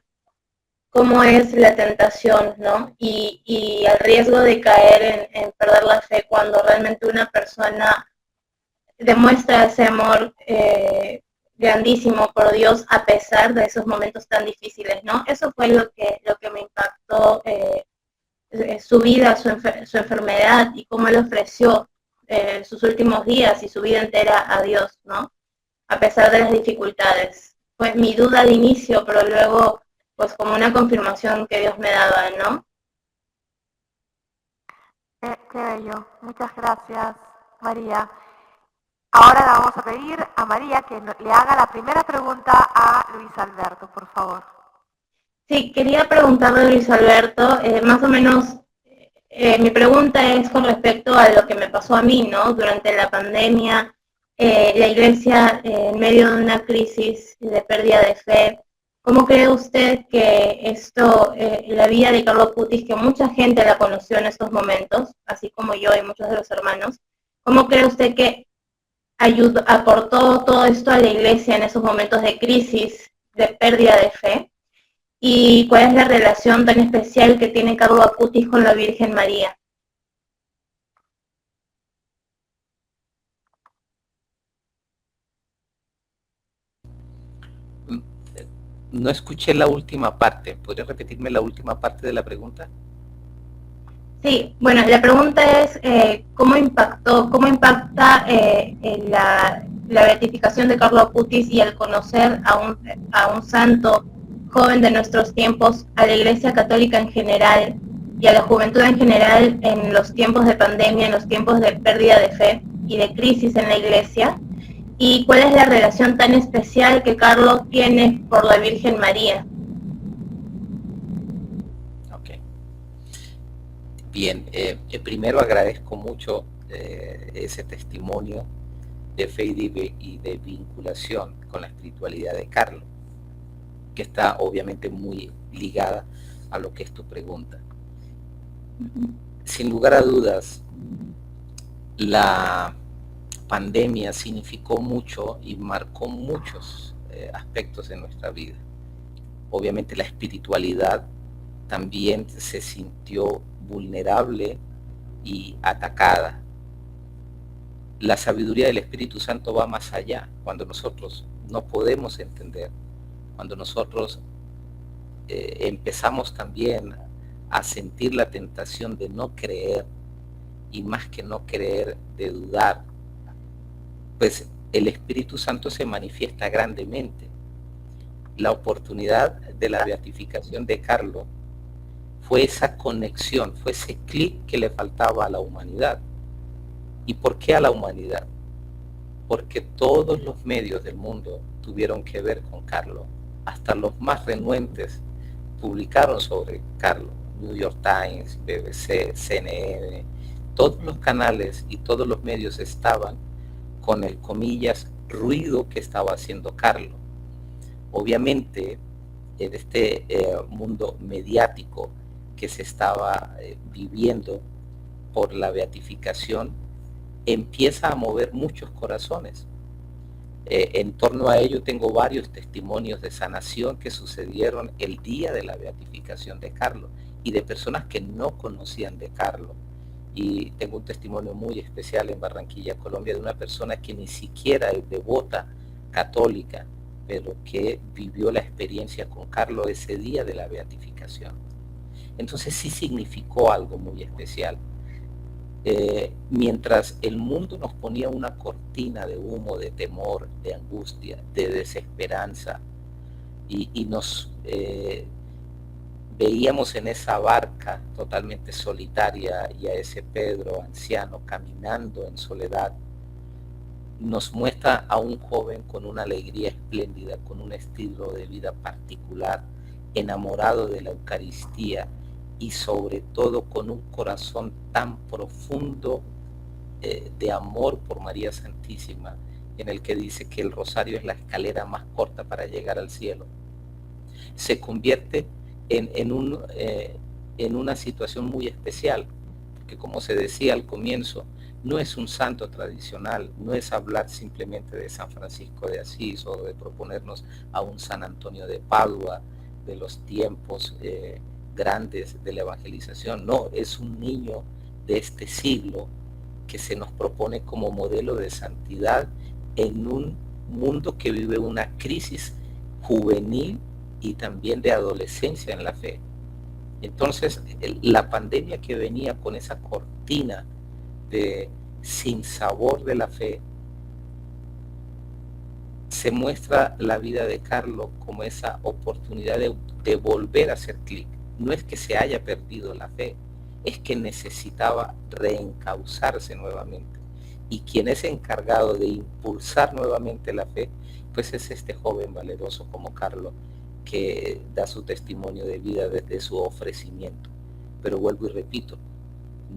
cómo es la tentación, ¿no? Y el riesgo de caer en perder la fe cuando realmente una persona demuestra ese amor grandísimo por Dios a pesar de esos momentos tan difíciles, ¿no? Eso fue lo que me impactó, su vida, su enfermedad y cómo él ofreció sus últimos días y su vida entera a Dios, ¿no? A pesar de las dificultades. Fue mi duda al inicio, pero luego pues como una confirmación que Dios me daba, ¿no? Qué bello. Muchas gracias, María. Ahora le vamos a pedir a María que le haga la primera pregunta a Luis Alberto, por favor. Sí, quería preguntarle a Luis Alberto, más o menos, mi pregunta es con respecto a lo que me pasó a mí, ¿no? Durante la pandemia, la iglesia en medio de una crisis de pérdida de fe. ¿Cómo cree usted que esto, la vida de Carlo Acutis, que mucha gente la conoció en estos momentos, así como yo y muchos de los hermanos, cómo cree usted que aportó todo esto a la iglesia en esos momentos de crisis, de pérdida de fe? ¿Y cuál es la relación tan especial que tiene Carlo Acutis con la Virgen María? No escuché la última parte. ¿Podría repetirme la última parte de la pregunta? Sí, bueno, la pregunta es ¿cómo impacta la beatificación de Carlo Acutis y al conocer a un santo joven de nuestros tiempos, a la Iglesia Católica en general y a la juventud en general en los tiempos de pandemia, en los tiempos de pérdida de fe y de crisis en la Iglesia? ¿Y cuál es la relación tan especial que Carlos tiene por la Virgen María? Ok. Bien, primero agradezco mucho ese testimonio de fe y de vinculación con la espiritualidad de Carlos, que está obviamente muy ligada a lo que es tu pregunta. Sin lugar a dudas, la pandemia significó mucho y marcó muchos aspectos en nuestra vida. obviamente la espiritualidad también se sintió vulnerable y atacada. La sabiduría del Espíritu Santo va más allá, cuando nosotros no podemos entender, cuando nosotros empezamos también a sentir la tentación de no creer, y más que no creer, de dudar, pues el Espíritu Santo se manifiesta grandemente. La oportunidad de la beatificación de Carlos fue esa conexión, fue ese clic que le faltaba a la humanidad. ¿Y por qué a la humanidad? Porque todos los medios del mundo tuvieron que ver con Carlos, hasta los más renuentes publicaron sobre Carlos, New York Times, BBC, CNN, todos los canales y todos los medios estaban con el, comillas, ruido que estaba haciendo Carlos. Obviamente, en este mundo mediático que se estaba viviendo por la beatificación, empieza a mover muchos corazones. En torno a ello tengo varios testimonios de sanación que sucedieron el día de la beatificación de Carlos y de personas que no conocían de Carlos. Y tengo un testimonio muy especial en Barranquilla, Colombia, de una persona que ni siquiera es devota católica, pero que vivió la experiencia con Carlos ese día de la beatificación. Entonces sí significó algo muy especial. Mientras el mundo nos ponía una cortina de humo, de temor, de angustia, de desesperanza, y nos veíamos en esa barca totalmente solitaria y a ese Pedro anciano caminando en soledad, nos muestra a un joven con una alegría espléndida, con un estilo de vida particular, enamorado de la Eucaristía y sobre todo con un corazón tan profundo de amor por María Santísima, en el que dice que el rosario es la escalera más corta para llegar al cielo. Se convierte en una situación muy especial, porque como se decía al comienzo, no es un santo tradicional, no es hablar simplemente de San Francisco de Asís o de proponernos a un San Antonio de Padua de los tiempos grandes de la evangelización. No, es un niño de este siglo que se nos propone como modelo de santidad en un mundo que vive una crisis juvenil y también de adolescencia en la fe. Entonces, la pandemia que venía con esa cortina de sinsabor de la fe, se muestra la vida de Carlos como esa oportunidad de volver a hacer clic. No es que se haya perdido la fe, es que necesitaba reencauzarse nuevamente. Y quien es encargado de impulsar nuevamente la fe, pues es este joven valeroso como Carlos, que da su testimonio de vida desde su ofrecimiento. Pero vuelvo y repito,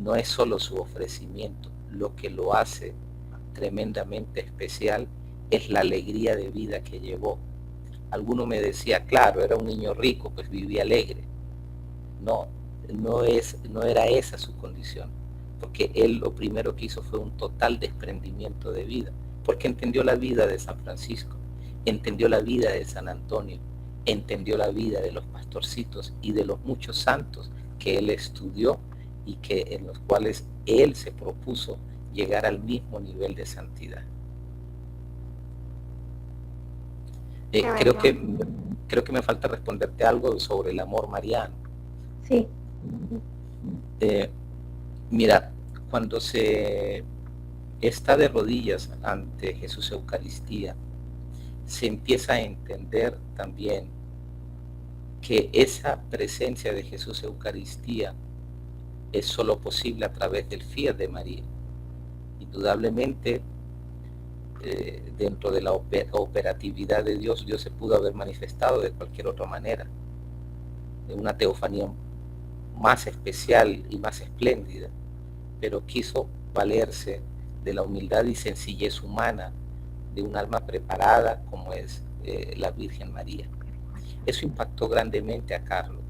no es solo su ofrecimiento, lo que lo hace tremendamente especial es la alegría de vida que llevó. Alguno me decía, claro, era un niño rico, pues vivía alegre. No era esa su condición, porque él lo primero que hizo fue un total desprendimiento de vida, porque entendió la vida de San Francisco, entendió la vida de San Antonio, entendió la vida de los pastorcitos y de los muchos santos que él estudió y en los cuales él se propuso llegar al mismo nivel de santidad. Creo que me falta responderte algo sobre el amor mariano. Sí. Mira, cuando se está de rodillas ante Jesús Eucaristía, se empieza a entender también que esa presencia de Jesús Eucaristía es solo posible a través del fiat de María. Indudablemente, dentro de la operatividad de Dios se pudo haber manifestado de cualquier otra manera, de una teofanía más especial y más espléndida, pero quiso valerse de la humildad y sencillez humana de un alma preparada como es la Virgen María. Eso impactó grandemente a Carlos,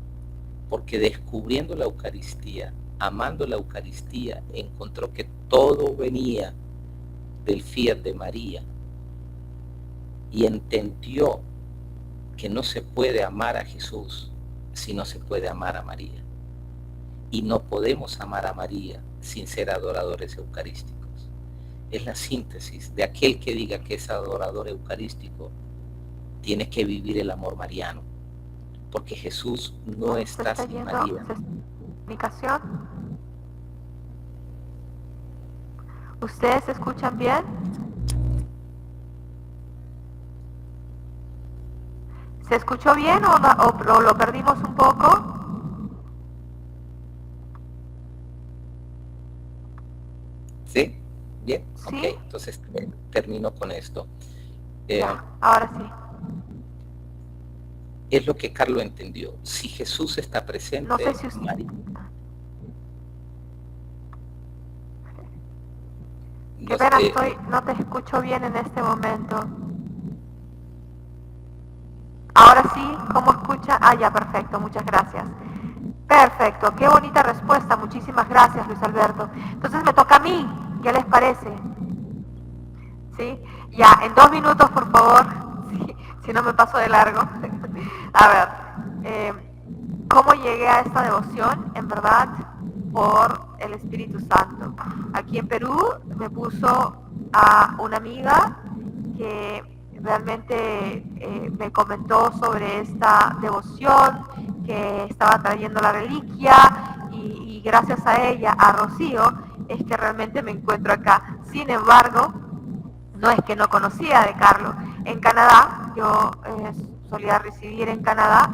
porque descubriendo la Eucaristía, amando la Eucaristía, encontró que todo venía del fiat de María y entendió que no se puede amar a Jesús si no se puede amar a María. Y no podemos amar a María sin ser adoradores eucarísticos. Es la síntesis de aquel que diga que es adorador eucarístico, tiene que vivir el amor mariano, porque Jesús no está sin María. ¿Comunicación? ¿Ustedes se escuchan bien? ¿Se escuchó bien o lo perdimos un poco? ¿Sí? Bien, ¿Sí? ok, entonces termino con esto. Ya, ahora sí. Es lo que Carlos entendió. Si Jesús está presente, No sé si usted... María. Qué pena, no te escucho bien en este momento. Ahora sí, ¿cómo escucha? Ah, ya, perfecto, muchas gracias. Perfecto, qué bonita respuesta, muchísimas gracias, Luis Alberto. Entonces me toca a mí, ¿qué les parece? ¿Sí? Ya, en 2 minutos, por favor, si no me paso de largo. A ver, ¿cómo llegué a esta devoción? En verdad, por el Espíritu Santo. Aquí en Perú me puso a una amiga que realmente me comentó sobre esta devoción, que estaba trayendo la reliquia y gracias a ella, a Rocío, es que realmente me encuentro acá. Sin embargo, no es que no conocía de Carlos. En Canadá, yo solía residir en Canadá,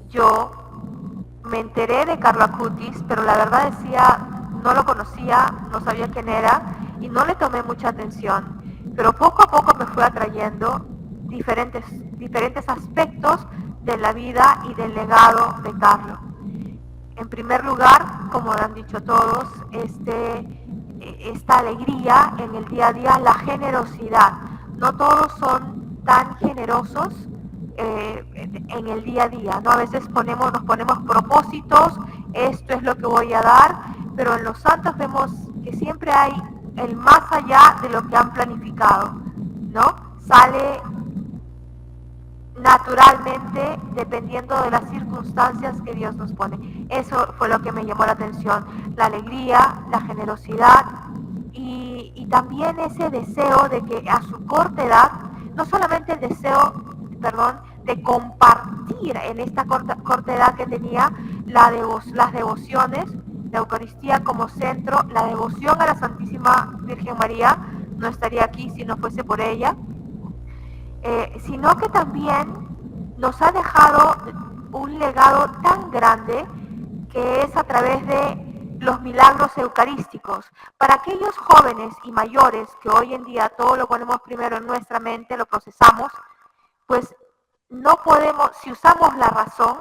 yo me enteré de Carlo Acutis, pero la verdad decía, no lo conocía, no sabía quién era y no le tomé mucha atención. Pero poco a poco me fue atrayendo diferentes aspectos de la vida y del legado de Carlo. En primer lugar, como han dicho todos, esta alegría en el día a día, la generosidad. No todos son tan generosos en el día a día, ¿no? A veces nos ponemos propósitos, esto es lo que voy a dar, pero en los santos vemos que siempre hay el más allá de lo que han planificado, ¿no? Sale naturalmente dependiendo de las circunstancias que Dios nos pone. Eso fue lo que me llamó la atención, la alegría, la generosidad y también ese deseo de que a su corta edad, no solamente el deseo, de compartir en esta corta edad que tenía las devociones, la Eucaristía como centro, la devoción a la Santísima Virgen María, no estaría aquí si no fuese por ella, sino que también nos ha dejado un legado tan grande que es a través de los milagros eucarísticos. Para aquellos jóvenes y mayores que hoy en día todo lo ponemos primero en nuestra mente, lo procesamos, pues no podemos, si usamos la razón,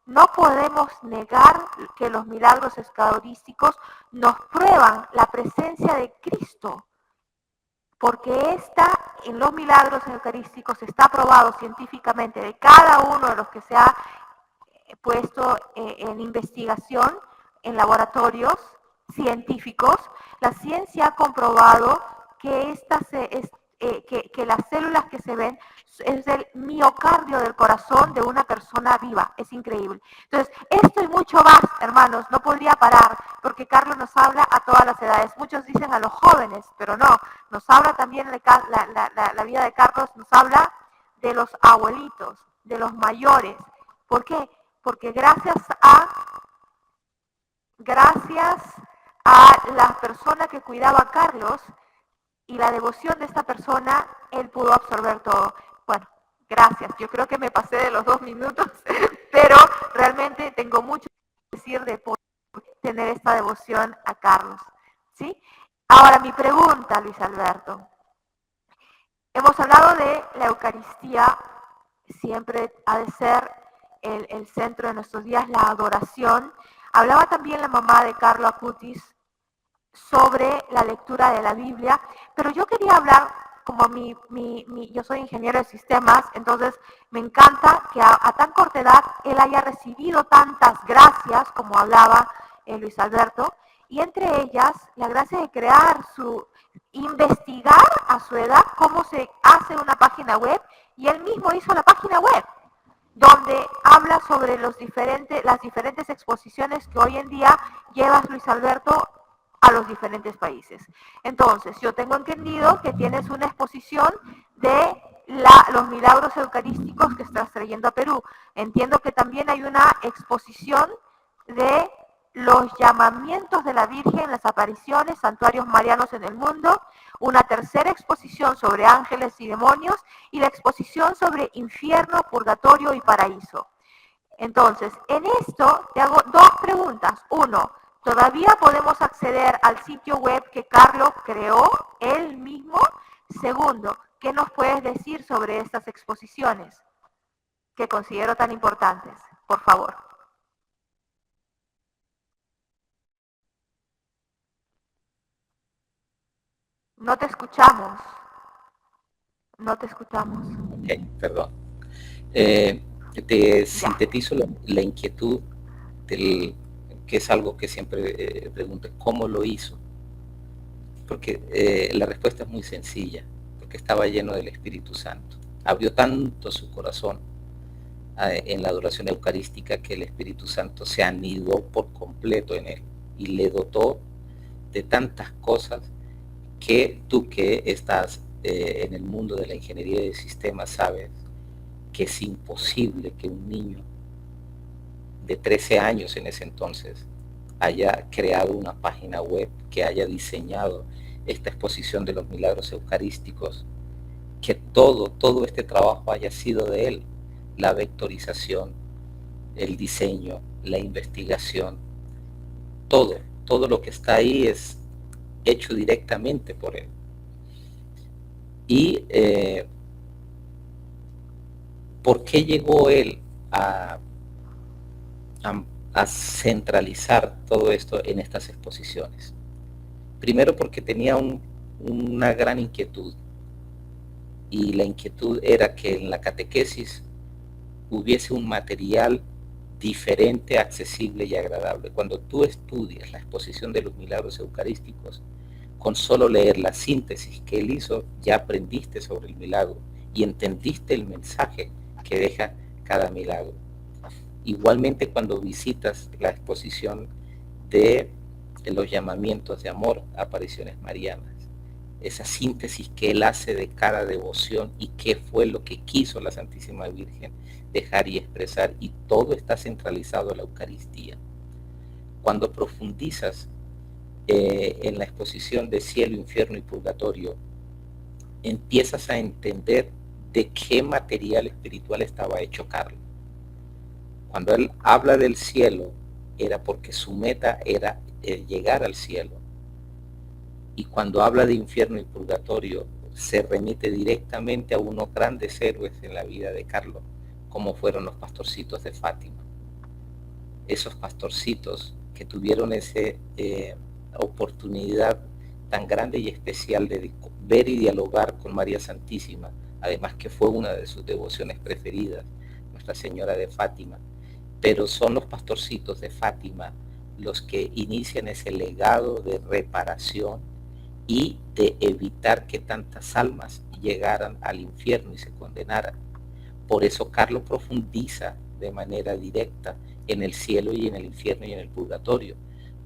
no podemos negar que los milagros eucarísticos nos prueban la presencia de Cristo, porque en los milagros eucarísticos está probado científicamente de cada uno de los que se ha puesto en investigación en laboratorios científicos. La ciencia ha comprobado que que las células que se ven es el miocardio del corazón de una persona viva. Es increíble. Entonces, esto y mucho más, hermanos, no podría parar, porque Carlos nos habla a todas las edades. Muchos dicen a los jóvenes, pero no. Nos habla también la vida de Carlos, nos habla de los abuelitos, de los mayores. ¿Por qué? Porque gracias a la persona que cuidaba a Carlos y la devoción de esta persona, él pudo absorber todo. Bueno, gracias. Yo creo que me pasé de los 2 minutos, pero realmente tengo mucho que decir de poder tener esta devoción a Carlos, ¿sí? Ahora mi pregunta, Luis Alberto. Hemos hablado de la Eucaristía, siempre ha de ser el centro de nuestros días, la adoración. Hablaba también la mamá de Carlo Acutis sobre la lectura de la Biblia, pero yo quería hablar, como yo soy ingeniero de sistemas, entonces me encanta que a tan corta edad él haya recibido tantas gracias, como hablaba Luis Alberto, y entre ellas la gracia de investigar a su edad cómo se hace una página web, y él mismo hizo la página web, donde habla sobre las diferentes exposiciones que hoy en día llevas, Luis Alberto, a los diferentes países. Entonces, yo tengo entendido que tienes una exposición de los milagros eucarísticos que estás trayendo a Perú. Entiendo que también hay una exposición de los llamamientos de la Virgen, las apariciones, santuarios marianos en el mundo, una tercera exposición sobre ángeles y demonios, y la exposición sobre infierno, purgatorio y paraíso. Entonces, en esto te hago dos preguntas. Uno, ¿todavía podemos acceder al sitio web que Carlos creó él mismo? Segundo, ¿qué nos puedes decir sobre estas exposiciones que considero tan importantes? Por favor. No te escuchamos. No te escuchamos. Ok, perdón. Te sintetizo la inquietud que es algo que siempre pregunto, ¿cómo lo hizo? Porque la respuesta es muy sencilla, porque estaba lleno del Espíritu Santo. Abrió tanto su corazón en la adoración eucarística que el Espíritu Santo se anidó por completo en él y le dotó de tantas cosas que tú, que estás en el mundo de la ingeniería de sistemas, sabes que es imposible que un niño de 13 años en ese entonces haya creado una página web, que haya diseñado esta exposición de los milagros eucarísticos, que todo este trabajo haya sido de él, la vectorización, el diseño, la investigación, todo lo que está ahí es hecho directamente por él. Y ¿por qué llegó él a centralizar todo esto en estas exposiciones? Primero porque tenía una gran inquietud, y la inquietud era que en la catequesis hubiese un material diferente, accesible y agradable. Cuando tú estudias la exposición de los milagros eucarísticos, con solo leer la síntesis que él hizo, ya aprendiste sobre el milagro y entendiste el mensaje que deja cada milagro. Igualmente, cuando visitas la exposición de los llamamientos de amor, apariciones marianas, esa síntesis que él hace de cada devoción y qué fue lo que quiso la Santísima Virgen dejar y expresar, y todo está centralizado en la Eucaristía. Cuando profundizas en la exposición de cielo, infierno y purgatorio, empiezas a entender de qué material espiritual estaba hecho Carlos. Cuando él habla del cielo, era porque su meta era llegar al cielo. Y cuando habla de infierno y purgatorio, se remite directamente a unos grandes héroes en la vida de Carlos, como fueron los pastorcitos de Fátima. Esos pastorcitos que tuvieron esa oportunidad tan grande y especial de ver y dialogar con María Santísima, además que fue una de sus devociones preferidas, Nuestra Señora de Fátima. Pero son los pastorcitos de Fátima los que inician ese legado de reparación y de evitar que tantas almas llegaran al infierno y se condenaran. Por eso Carlos profundiza de manera directa en el cielo y en el infierno y en el purgatorio,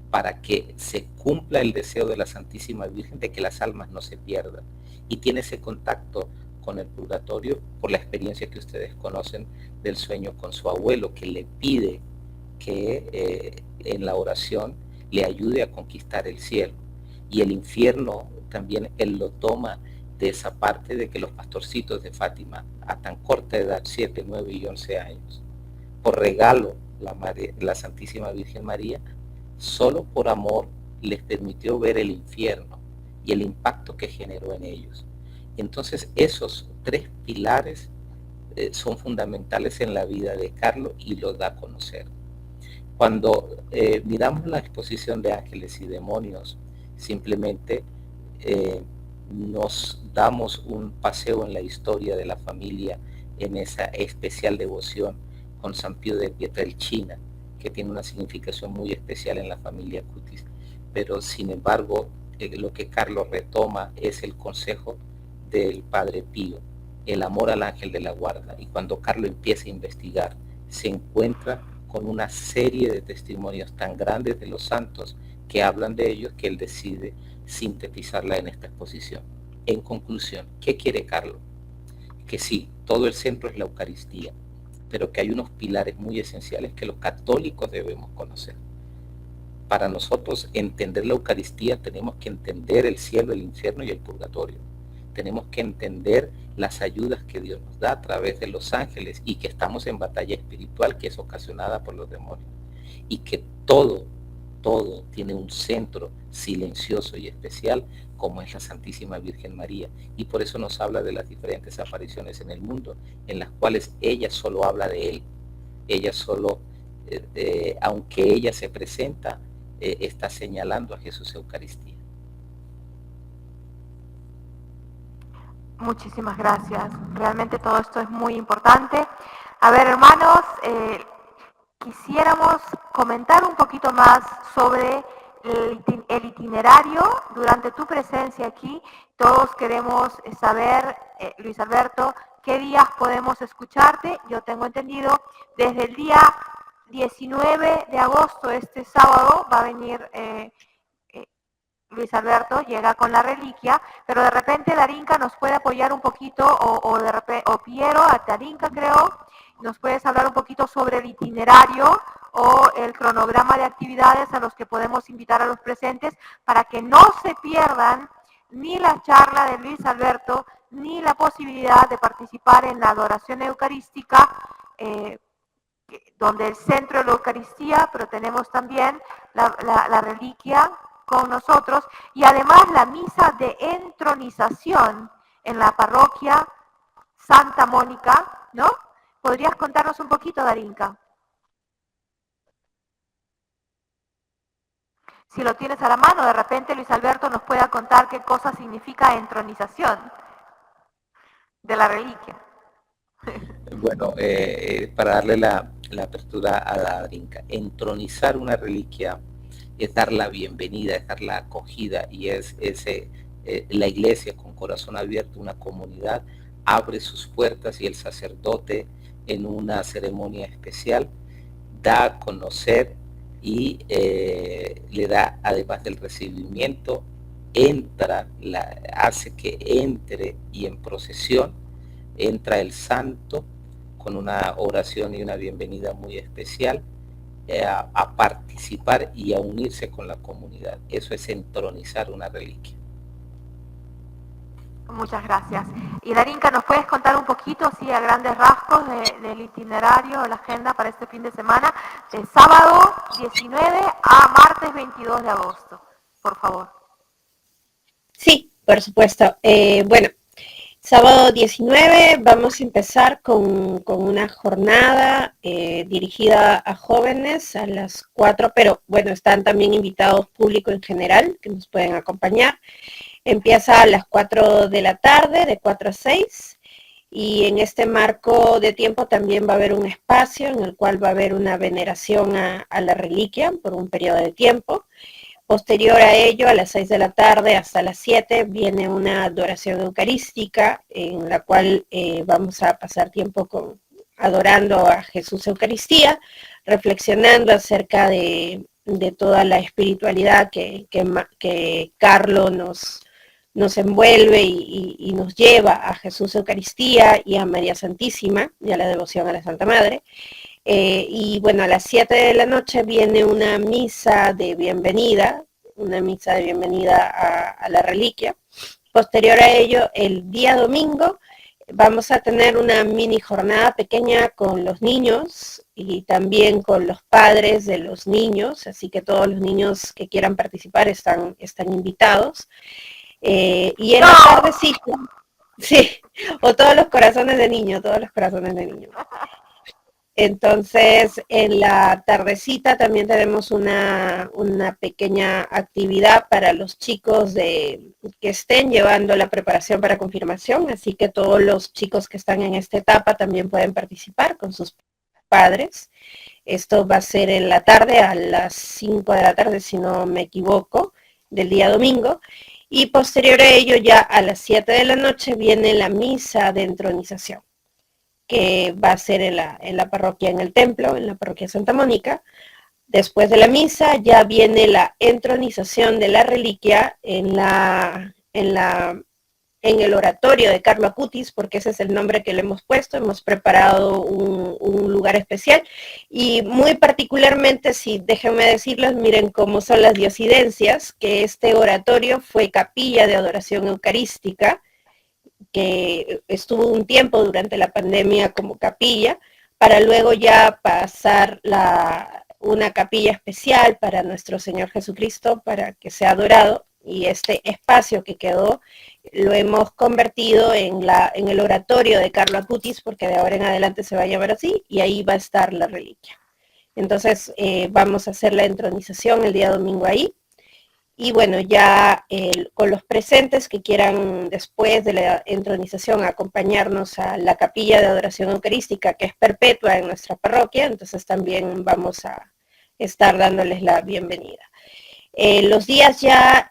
para que se cumpla el deseo de la Santísima Virgen de que las almas no se pierdan. Y tiene ese contacto con el purgatorio por la experiencia que ustedes conocen del sueño con su abuelo, que le pide que en la oración le ayude a conquistar el cielo. Y el infierno también él lo toma de esa parte de que los pastorcitos de Fátima, a tan corta edad, 7, 9 y 11 años, por regalo la Santísima Virgen María, solo por amor les permitió ver el infierno y el impacto que generó en ellos. Entonces esos tres pilares son fundamentales en la vida de Carlos y los da a conocer. Cuando miramos la exposición de ángeles y demonios, simplemente nos damos un paseo en la historia de la familia en esa especial devoción con San Pío de Pietrelcina, que tiene una significación muy especial en la familia Cutis. pero sin embargo lo que Carlos retoma es el consejo del Padre Pío, el amor al ángel de la guarda. Y cuando Carlos empieza a investigar, se encuentra con una serie de testimonios tan grandes de los santos que hablan de ellos, que él decide sintetizarla en esta exposición. En conclusión, ¿qué quiere Carlos? Que sí, todo el centro es la Eucaristía, pero que hay unos pilares muy esenciales que los católicos debemos conocer. Para nosotros entender la Eucaristía tenemos que entender el cielo, el infierno y el purgatorio. Tenemos que entender las ayudas que Dios nos da a través de los ángeles y que estamos en batalla espiritual que es ocasionada por los demonios. Y que todo tiene un centro silencioso y especial como es la Santísima Virgen María. Y por eso nos habla de las diferentes apariciones en el mundo, en las cuales ella solo habla de Él. Ella solo, aunque ella se presenta, está señalando a Jesús Eucaristía. Muchísimas gracias. Realmente todo esto es muy importante. A ver, hermanos, quisiéramos comentar un poquito más sobre el itinerario durante tu presencia aquí. Todos queremos saber, Luis Alberto, qué días podemos escucharte. Yo tengo entendido, desde el día 19 de agosto, este sábado, va a venir Luis Alberto, llega con la reliquia, pero de repente Darinka nos puede apoyar un poquito, o Piero, a Darinka creo, nos puedes hablar un poquito sobre el itinerario o el cronograma de actividades a los que podemos invitar a los presentes para que no se pierdan ni la charla de Luis Alberto, ni la posibilidad de participar en la adoración eucarística, donde el centro de la Eucaristía, pero tenemos también la reliquia con nosotros, y además la misa de entronización en la parroquia Santa Mónica, ¿no? ¿Podrías contarnos un poquito, Darinka? Si lo tienes a la mano, de repente Luis Alberto nos pueda contar qué cosa significa entronización de la reliquia. Bueno, para darle la apertura a la Darinka, entronizar una reliquia es dar la bienvenida, es dar la acogida, y la iglesia con corazón abierto, una comunidad, abre sus puertas y el sacerdote en una ceremonia especial da a conocer y le da, además del recibimiento, hace que entre, y en procesión entra el santo con una oración y una bienvenida muy especial, a participar y a unirse con la comunidad. Eso es entronizar una reliquia. Muchas gracias. Y Darinka, ¿nos puedes contar un poquito, sí, a grandes rasgos del itinerario, la agenda para este fin de semana, de sábado 19 a martes 22 de agosto, por favor? Sí, por supuesto. Bueno, sábado 19 vamos a empezar con una jornada dirigida a jóvenes a las 4, pero bueno, están también invitados público en general que nos pueden acompañar. Empieza a las 4 de la tarde, de 4 a 6, y en este marco de tiempo también va a haber un espacio en el cual va a haber una veneración a la reliquia por un periodo de tiempo. Posterior a ello, a las 6 de la tarde hasta las 7, viene una adoración eucarística en la cual vamos a pasar tiempo adorando a Jesús Eucaristía, reflexionando acerca de toda la espiritualidad que Carlos nos envuelve y nos lleva a Jesús Eucaristía y a María Santísima y a la devoción a la Santa Madre. Y bueno, a las 7 de la noche viene una misa de bienvenida a la reliquia. Posterior a ello, el día domingo, vamos a tener una mini jornada pequeña con los niños y también con los padres de los niños, así que todos los niños que quieran participar están invitados. Y en la tardecita, sí, o todos los corazones de niño. Entonces, en la tardecita también tenemos una pequeña actividad para los chicos que estén llevando la preparación para confirmación, así que todos los chicos que están en esta etapa también pueden participar con sus padres. Esto va a ser en la tarde, a las 5 de la tarde, si no me equivoco, del día domingo. Y posterior a ello, ya a las 7 de la noche, viene la misa de entronización, que va a ser en la parroquia, en el templo, en la parroquia Santa Mónica. Después de la misa ya viene la entronización de la reliquia en el oratorio de Carlo Acutis, porque ese es el nombre que le hemos puesto. Hemos preparado un lugar especial y muy particularmente, si déjenme decirles, miren cómo son las diosidencias, que este oratorio fue capilla de adoración eucarística, que estuvo un tiempo durante la pandemia como capilla, para luego ya pasar una capilla especial para nuestro Señor Jesucristo, para que sea adorado, y este espacio que quedó lo hemos convertido en el oratorio de Carlo Acutis, porque de ahora en adelante se va a llamar así, y ahí va a estar la reliquia. Entonces vamos a hacer la entronización el día domingo ahí. Y bueno, ya con los presentes que quieran después de la entronización acompañarnos a la capilla de adoración eucarística, que es perpetua en nuestra parroquia, entonces también vamos a estar dándoles la bienvenida. Los días ya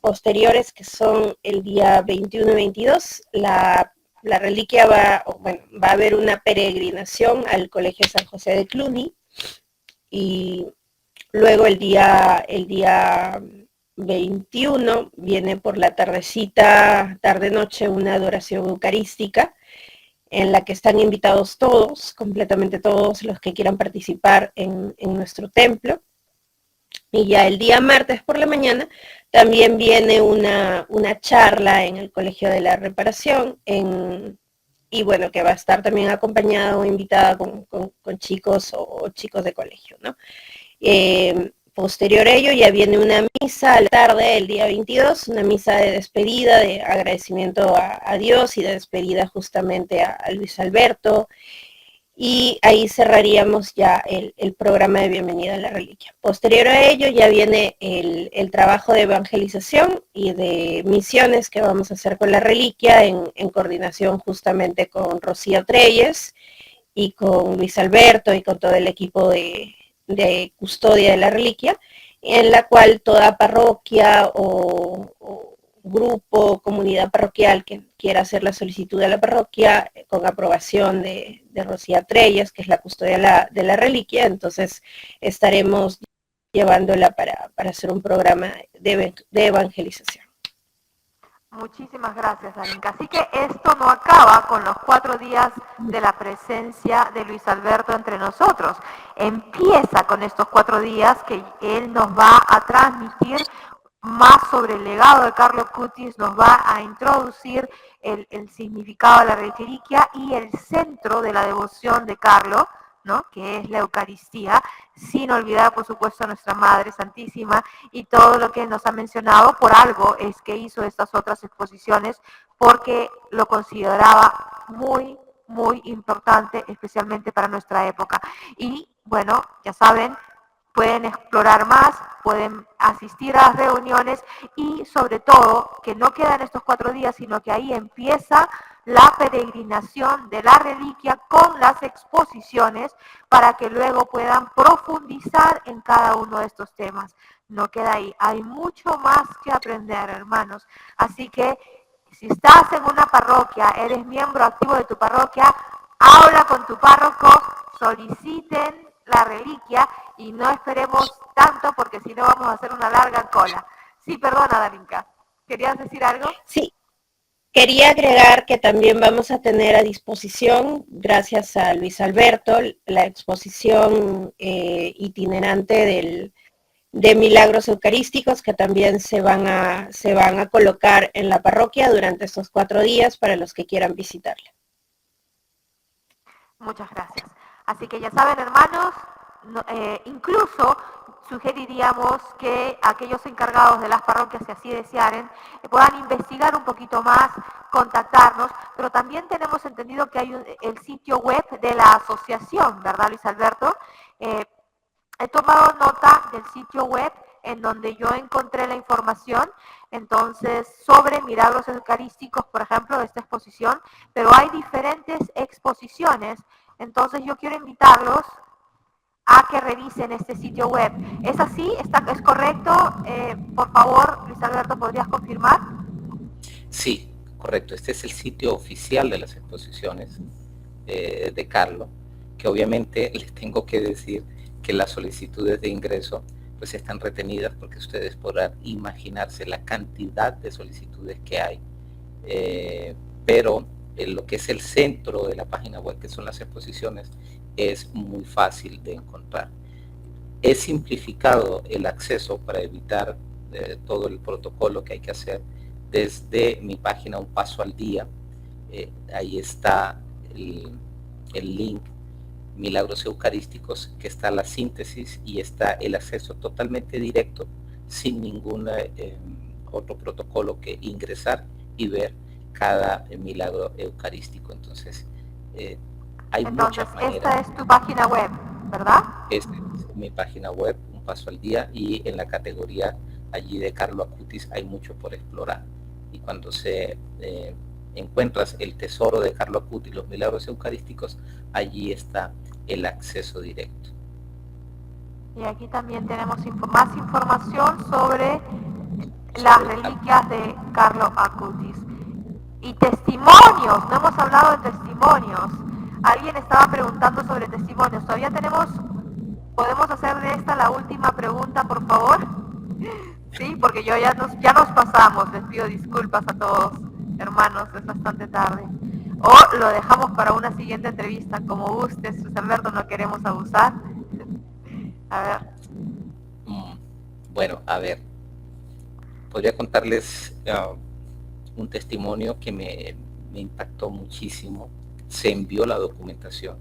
posteriores, que son el día 21 y 22, la reliquia va a haber una peregrinación al Colegio San José de Cluny, y luego el día 21 viene por la tardecita, tarde-noche, una adoración eucarística en la que están invitados todos, completamente todos los que quieran participar en nuestro templo. Y ya el día martes por la mañana también viene una charla en el Colegio de la Reparación, y bueno, que va a estar también acompañada o invitada con chicos o chicos de colegio, ¿no? Posterior a ello ya viene una misa a la tarde, el día 22, una misa de despedida, de agradecimiento a Dios y de despedida justamente a Luis Alberto, y ahí cerraríamos ya el programa de bienvenida a la reliquia. Posterior a ello ya viene el trabajo de evangelización y de misiones que vamos a hacer con la reliquia en coordinación justamente con Rocío Treyes y con Luis Alberto y con todo el equipo de custodia de la reliquia, en la cual toda parroquia o grupo, comunidad parroquial que quiera hacer la solicitud de la parroquia con aprobación de Rocío Treyes, que es la custodia de la reliquia, entonces estaremos llevándola para hacer un programa de evangelización. Muchísimas gracias, Arinka. Así que esto no acaba con los 4 días de la presencia de Luis Alberto entre nosotros. Empieza con estos 4 días que él nos va a transmitir más sobre el legado de Carlo Acutis, nos va a introducir el significado de la reliquia y el centro de la devoción de Carlo, ¿no? Que es la Eucaristía, sin olvidar, por supuesto, a nuestra Madre Santísima, y todo lo que nos ha mencionado. Por algo es que hizo estas otras exposiciones, porque lo consideraba muy, muy importante, especialmente para nuestra época. Y bueno, ya saben, pueden explorar más, pueden asistir a las reuniones, y sobre todo que no quedan estos 4 días, sino que ahí empieza la peregrinación de la reliquia con las exposiciones, para que luego puedan profundizar en cada uno de estos temas. No queda ahí, hay mucho más que aprender, hermanos. Así que si estás en una parroquia, eres miembro activo de tu parroquia, habla con tu párroco, soliciten la reliquia y no esperemos tanto, porque si no vamos a hacer una larga cola. Sí, perdona, Darinka, ¿querías decir algo? Sí, quería agregar que también vamos a tener a disposición, gracias a Luis Alberto, la exposición itinerante de milagros eucarísticos, que también se van a colocar en la parroquia durante estos 4 días para los que quieran visitarla. Muchas gracias. Así que ya saben, hermanos, incluso sugeriríamos que aquellos encargados de las parroquias, si así desearen, puedan investigar un poquito más, contactarnos, pero también tenemos entendido que hay el sitio web de la asociación, ¿verdad, Luis Alberto? He tomado nota del sitio web en donde yo encontré la información, entonces, sobre milagros eucarísticos, por ejemplo, de esta exposición, pero hay diferentes exposiciones. Entonces yo quiero invitarlos a que revisen este sitio web. ¿Es así? ¿Es correcto? Por favor, Luis Alberto, ¿podrías confirmar? Sí, correcto. Este es el sitio oficial de las exposiciones de Carlo, que obviamente les tengo que decir que las solicitudes de ingreso pues están retenidas porque ustedes podrán imaginarse la cantidad de solicitudes que hay, pero lo que es el centro de la página web, que son las exposiciones, es muy fácil de encontrar. He simplificado el acceso para evitar todo el protocolo que hay que hacer desde mi página Un Paso al Día. Ahí está el link Milagros Eucarísticos, que está la síntesis y está el acceso totalmente directo, sin ningún otro protocolo que ingresar y ver cada milagro eucarístico. Entonces, hay muchas maneras. Esta es tu página web, ¿verdad? Esta es mi página web, Un Paso al Día, y en la categoría allí de Carlo Acutis hay mucho por explorar. Y cuando se encuentras el tesoro de Carlo Acutis, los milagros eucarísticos, allí está el acceso directo. Y aquí también tenemos más información sobre las reliquias de Carlo Acutis. Y testimonios, no hemos hablado de testimonios. Alguien estaba preguntando sobre testimonios. Todavía podemos hacer de esta la última pregunta, por favor. Sí, porque ya nos pasamos. Les pido disculpas a todos, hermanos, es bastante tarde. O lo dejamos para una siguiente entrevista, como gustes, Luis Alberto, no queremos abusar. A ver. Bueno, a ver. Podría contarles un testimonio que me impactó muchísimo. Se envió la documentación,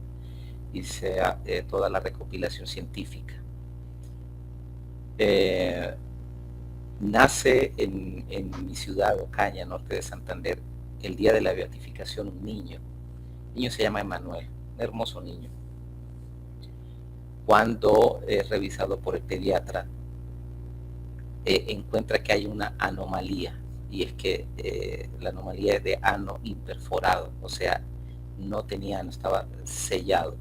hice toda la recopilación científica. Nace en mi ciudad, Ocaña, norte de Santander, el día de la beatificación, un niño. El niño se llama Emanuel, un hermoso niño. Cuando es revisado por el pediatra, encuentra que hay una anomalía, y es que la anomalía es de ano imperforado, o sea, no estaba sellado.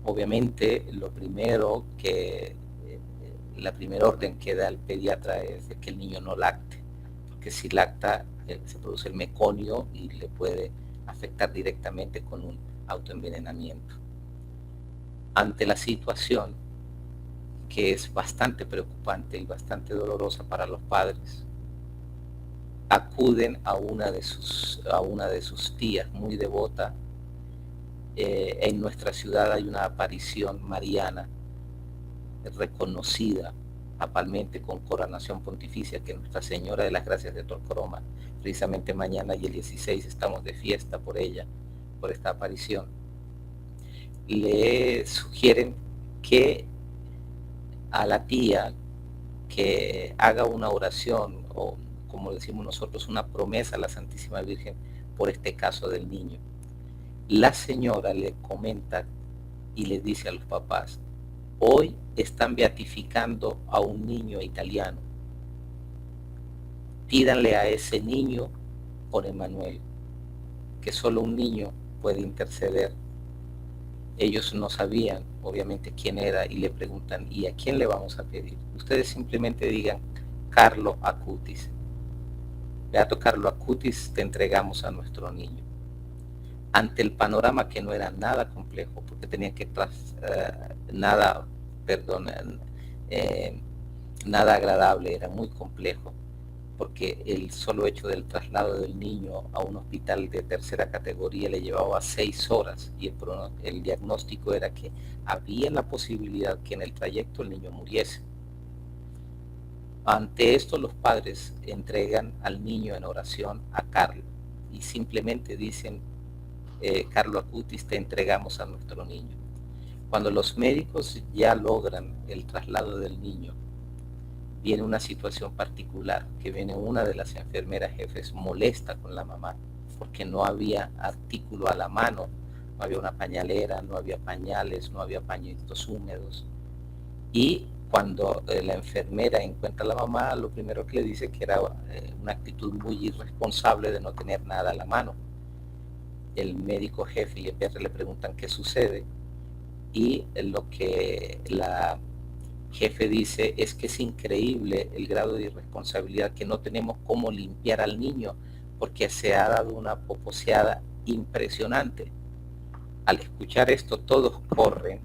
Obviamente, la primera orden que da el pediatra es de que el niño no lacte, porque si lacta se produce el meconio y le puede afectar directamente con un autoenvenenamiento. Ante la situación, que es bastante preocupante y bastante dolorosa para los padres, acuden a una de sus tías muy devota. En nuestra ciudad hay una aparición mariana reconocida papalmente con coronación pontificia, que Nuestra Señora de las Gracias de Torcoroma. Precisamente mañana y el 16 estamos de fiesta por ella, por esta aparición. Le sugieren que a la tía que haga una oración, o como decimos nosotros, una promesa a la Santísima Virgen por este caso del niño. La señora le comenta y le dice a los papás: hoy están beatificando a un niño italiano. Pídanle a ese niño por Emanuel, que solo un niño puede interceder. Ellos no sabían, obviamente, quién era, y le preguntan: ¿y a quién le vamos a pedir? Ustedes simplemente digan: Carlo Acutis. Beato Carlo Acutis, te entregamos a nuestro niño. Ante el panorama, que no era nada complejo, porque tenía que nada agradable, era muy complejo, porque el solo hecho del traslado del niño a un hospital de tercera categoría le llevaba 6 horas, y el diagnóstico era que había la posibilidad que en el trayecto el niño muriese. Ante esto, los padres entregan al niño en oración a Carlo y simplemente dicen: Carlo Acutis, te entregamos a nuestro niño. Cuando los médicos ya logran el traslado del niño, viene una situación particular, que viene una de las enfermeras jefes molesta con la mamá, porque no había artículo a la mano, no había una pañalera, no había pañales, no había pañitos húmedos. Y cuando la enfermera encuentra a la mamá, lo primero que le dice que era una actitud muy irresponsable de no tener nada a la mano. El médico jefe y el pediatra le preguntan qué sucede, Y lo que la jefe dice es que es increíble el grado de irresponsabilidad, que no tenemos cómo limpiar al niño porque se ha dado una poposeada impresionante. Al escuchar esto, todos corren,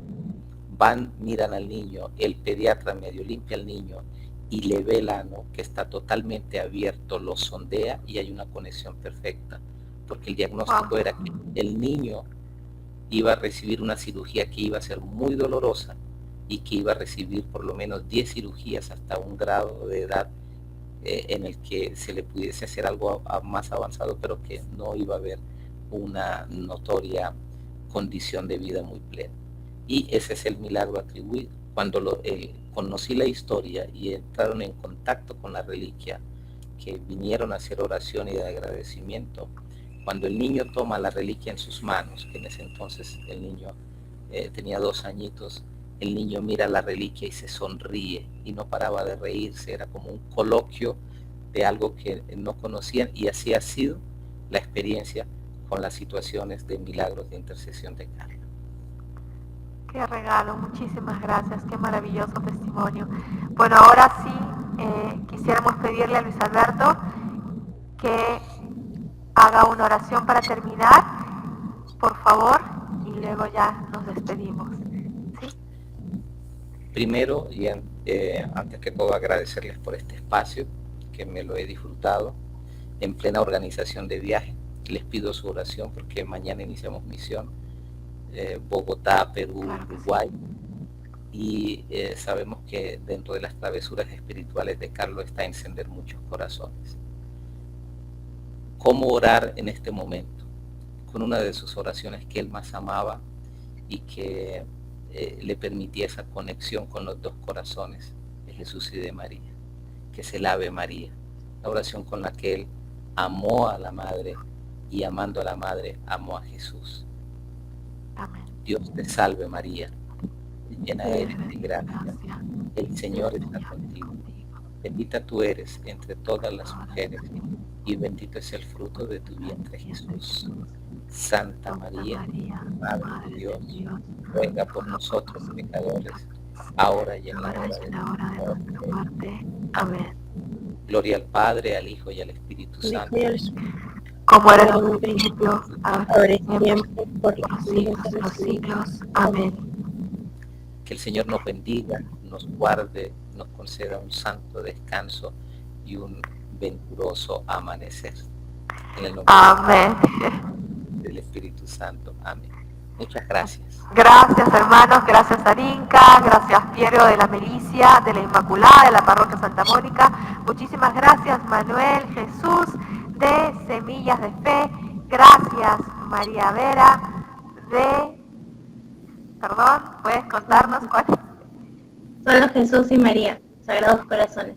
van, miran al niño, el pediatra medio limpia al niño y le ve el ano, que está totalmente abierto, lo sondea y hay una conexión perfecta, porque el diagnóstico era que el niño iba a recibir una cirugía que iba a ser muy dolorosa y que iba a recibir por lo menos 10 cirugías hasta un grado de edad en el que se le pudiese hacer algo más avanzado, pero que no iba a haber una notoria condición de vida muy plena. Y ese es el milagro atribuido. Cuando conocí la historia y entraron en contacto con la reliquia, que vinieron a hacer oración y de agradecimiento, cuando el niño toma la reliquia en sus manos, que en ese entonces el niño tenía 2 añitos, el niño mira la reliquia y se sonríe y no paraba de reírse, era como un coloquio de algo que no conocían, y así ha sido la experiencia con las situaciones de milagros de intercesión de Carlos. Qué regalo, muchísimas gracias, qué maravilloso testimonio. Bueno, ahora sí, quisiéramos pedirle a Luis Alberto que haga una oración para terminar, por favor, y luego ya nos despedimos. ¿Sí? Primero, y antes que todo, agradecerles por este espacio, que me lo he disfrutado en plena organización de viaje. Les pido su oración porque mañana iniciamos misión, Bogotá, Perú, Uruguay, y sabemos que dentro de las travesuras espirituales de Carlos está encender muchos corazones. ¿Cómo orar en este momento? Con una de sus oraciones que él más amaba y que le permitía esa conexión con los 2 corazones, de Jesús y de María, que es el Ave María, la oración con la que él amó a la Madre y amando a la Madre amó a Jesús. Amén. Dios te salve María, llena eres de gracia, el Señor está contigo, bendita tú eres entre todas las mujeres y bendito es el fruto de tu vientre Jesús. Santa María, Madre de Dios, ruega por nosotros pecadores, ahora y en la hora de nuestra muerte. Amén. Gloria al Padre, al Hijo y al Espíritu Santo, Como era en un principio, ahora y siempre, por los siglos de los siglos. Amén. que el Señor nos bendiga, nos guarde, nos conceda un santo descanso y un venturoso amanecer. En el nombre Amén. del Espíritu Santo. Amén. Muchas gracias. Gracias, hermanos, gracias Arinka, gracias Piero de la Milicia, de la Inmaculada, de la Parroquia Santa Mónica. Muchísimas gracias Manuel Jesús de Semillas de Fe. Gracias María Vera de... Perdón, ¿puedes contarnos cuál es? Solo Jesús y María, Sagrados Corazones.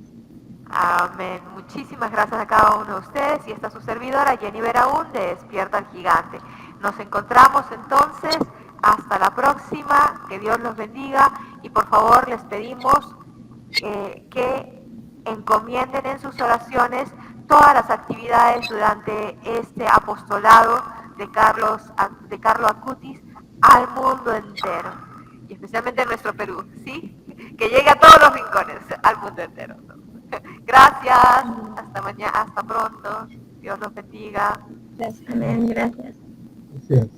Amén. Muchísimas gracias a cada uno de ustedes, y esta es su servidora Jenny Beraún de Despierta al Gigante. Nos encontramos entonces, hasta la próxima, que Dios los bendiga, y por favor les pedimos que encomienden en sus oraciones todas las actividades durante este apostolado de Carlo Acutis al mundo entero, y especialmente en nuestro Perú, ¿sí? Que llegue a todos los rincones, al mundo entero. Gracias, hasta mañana, hasta pronto, Dios los bendiga. Gracias. Amén, gracias. Gracias.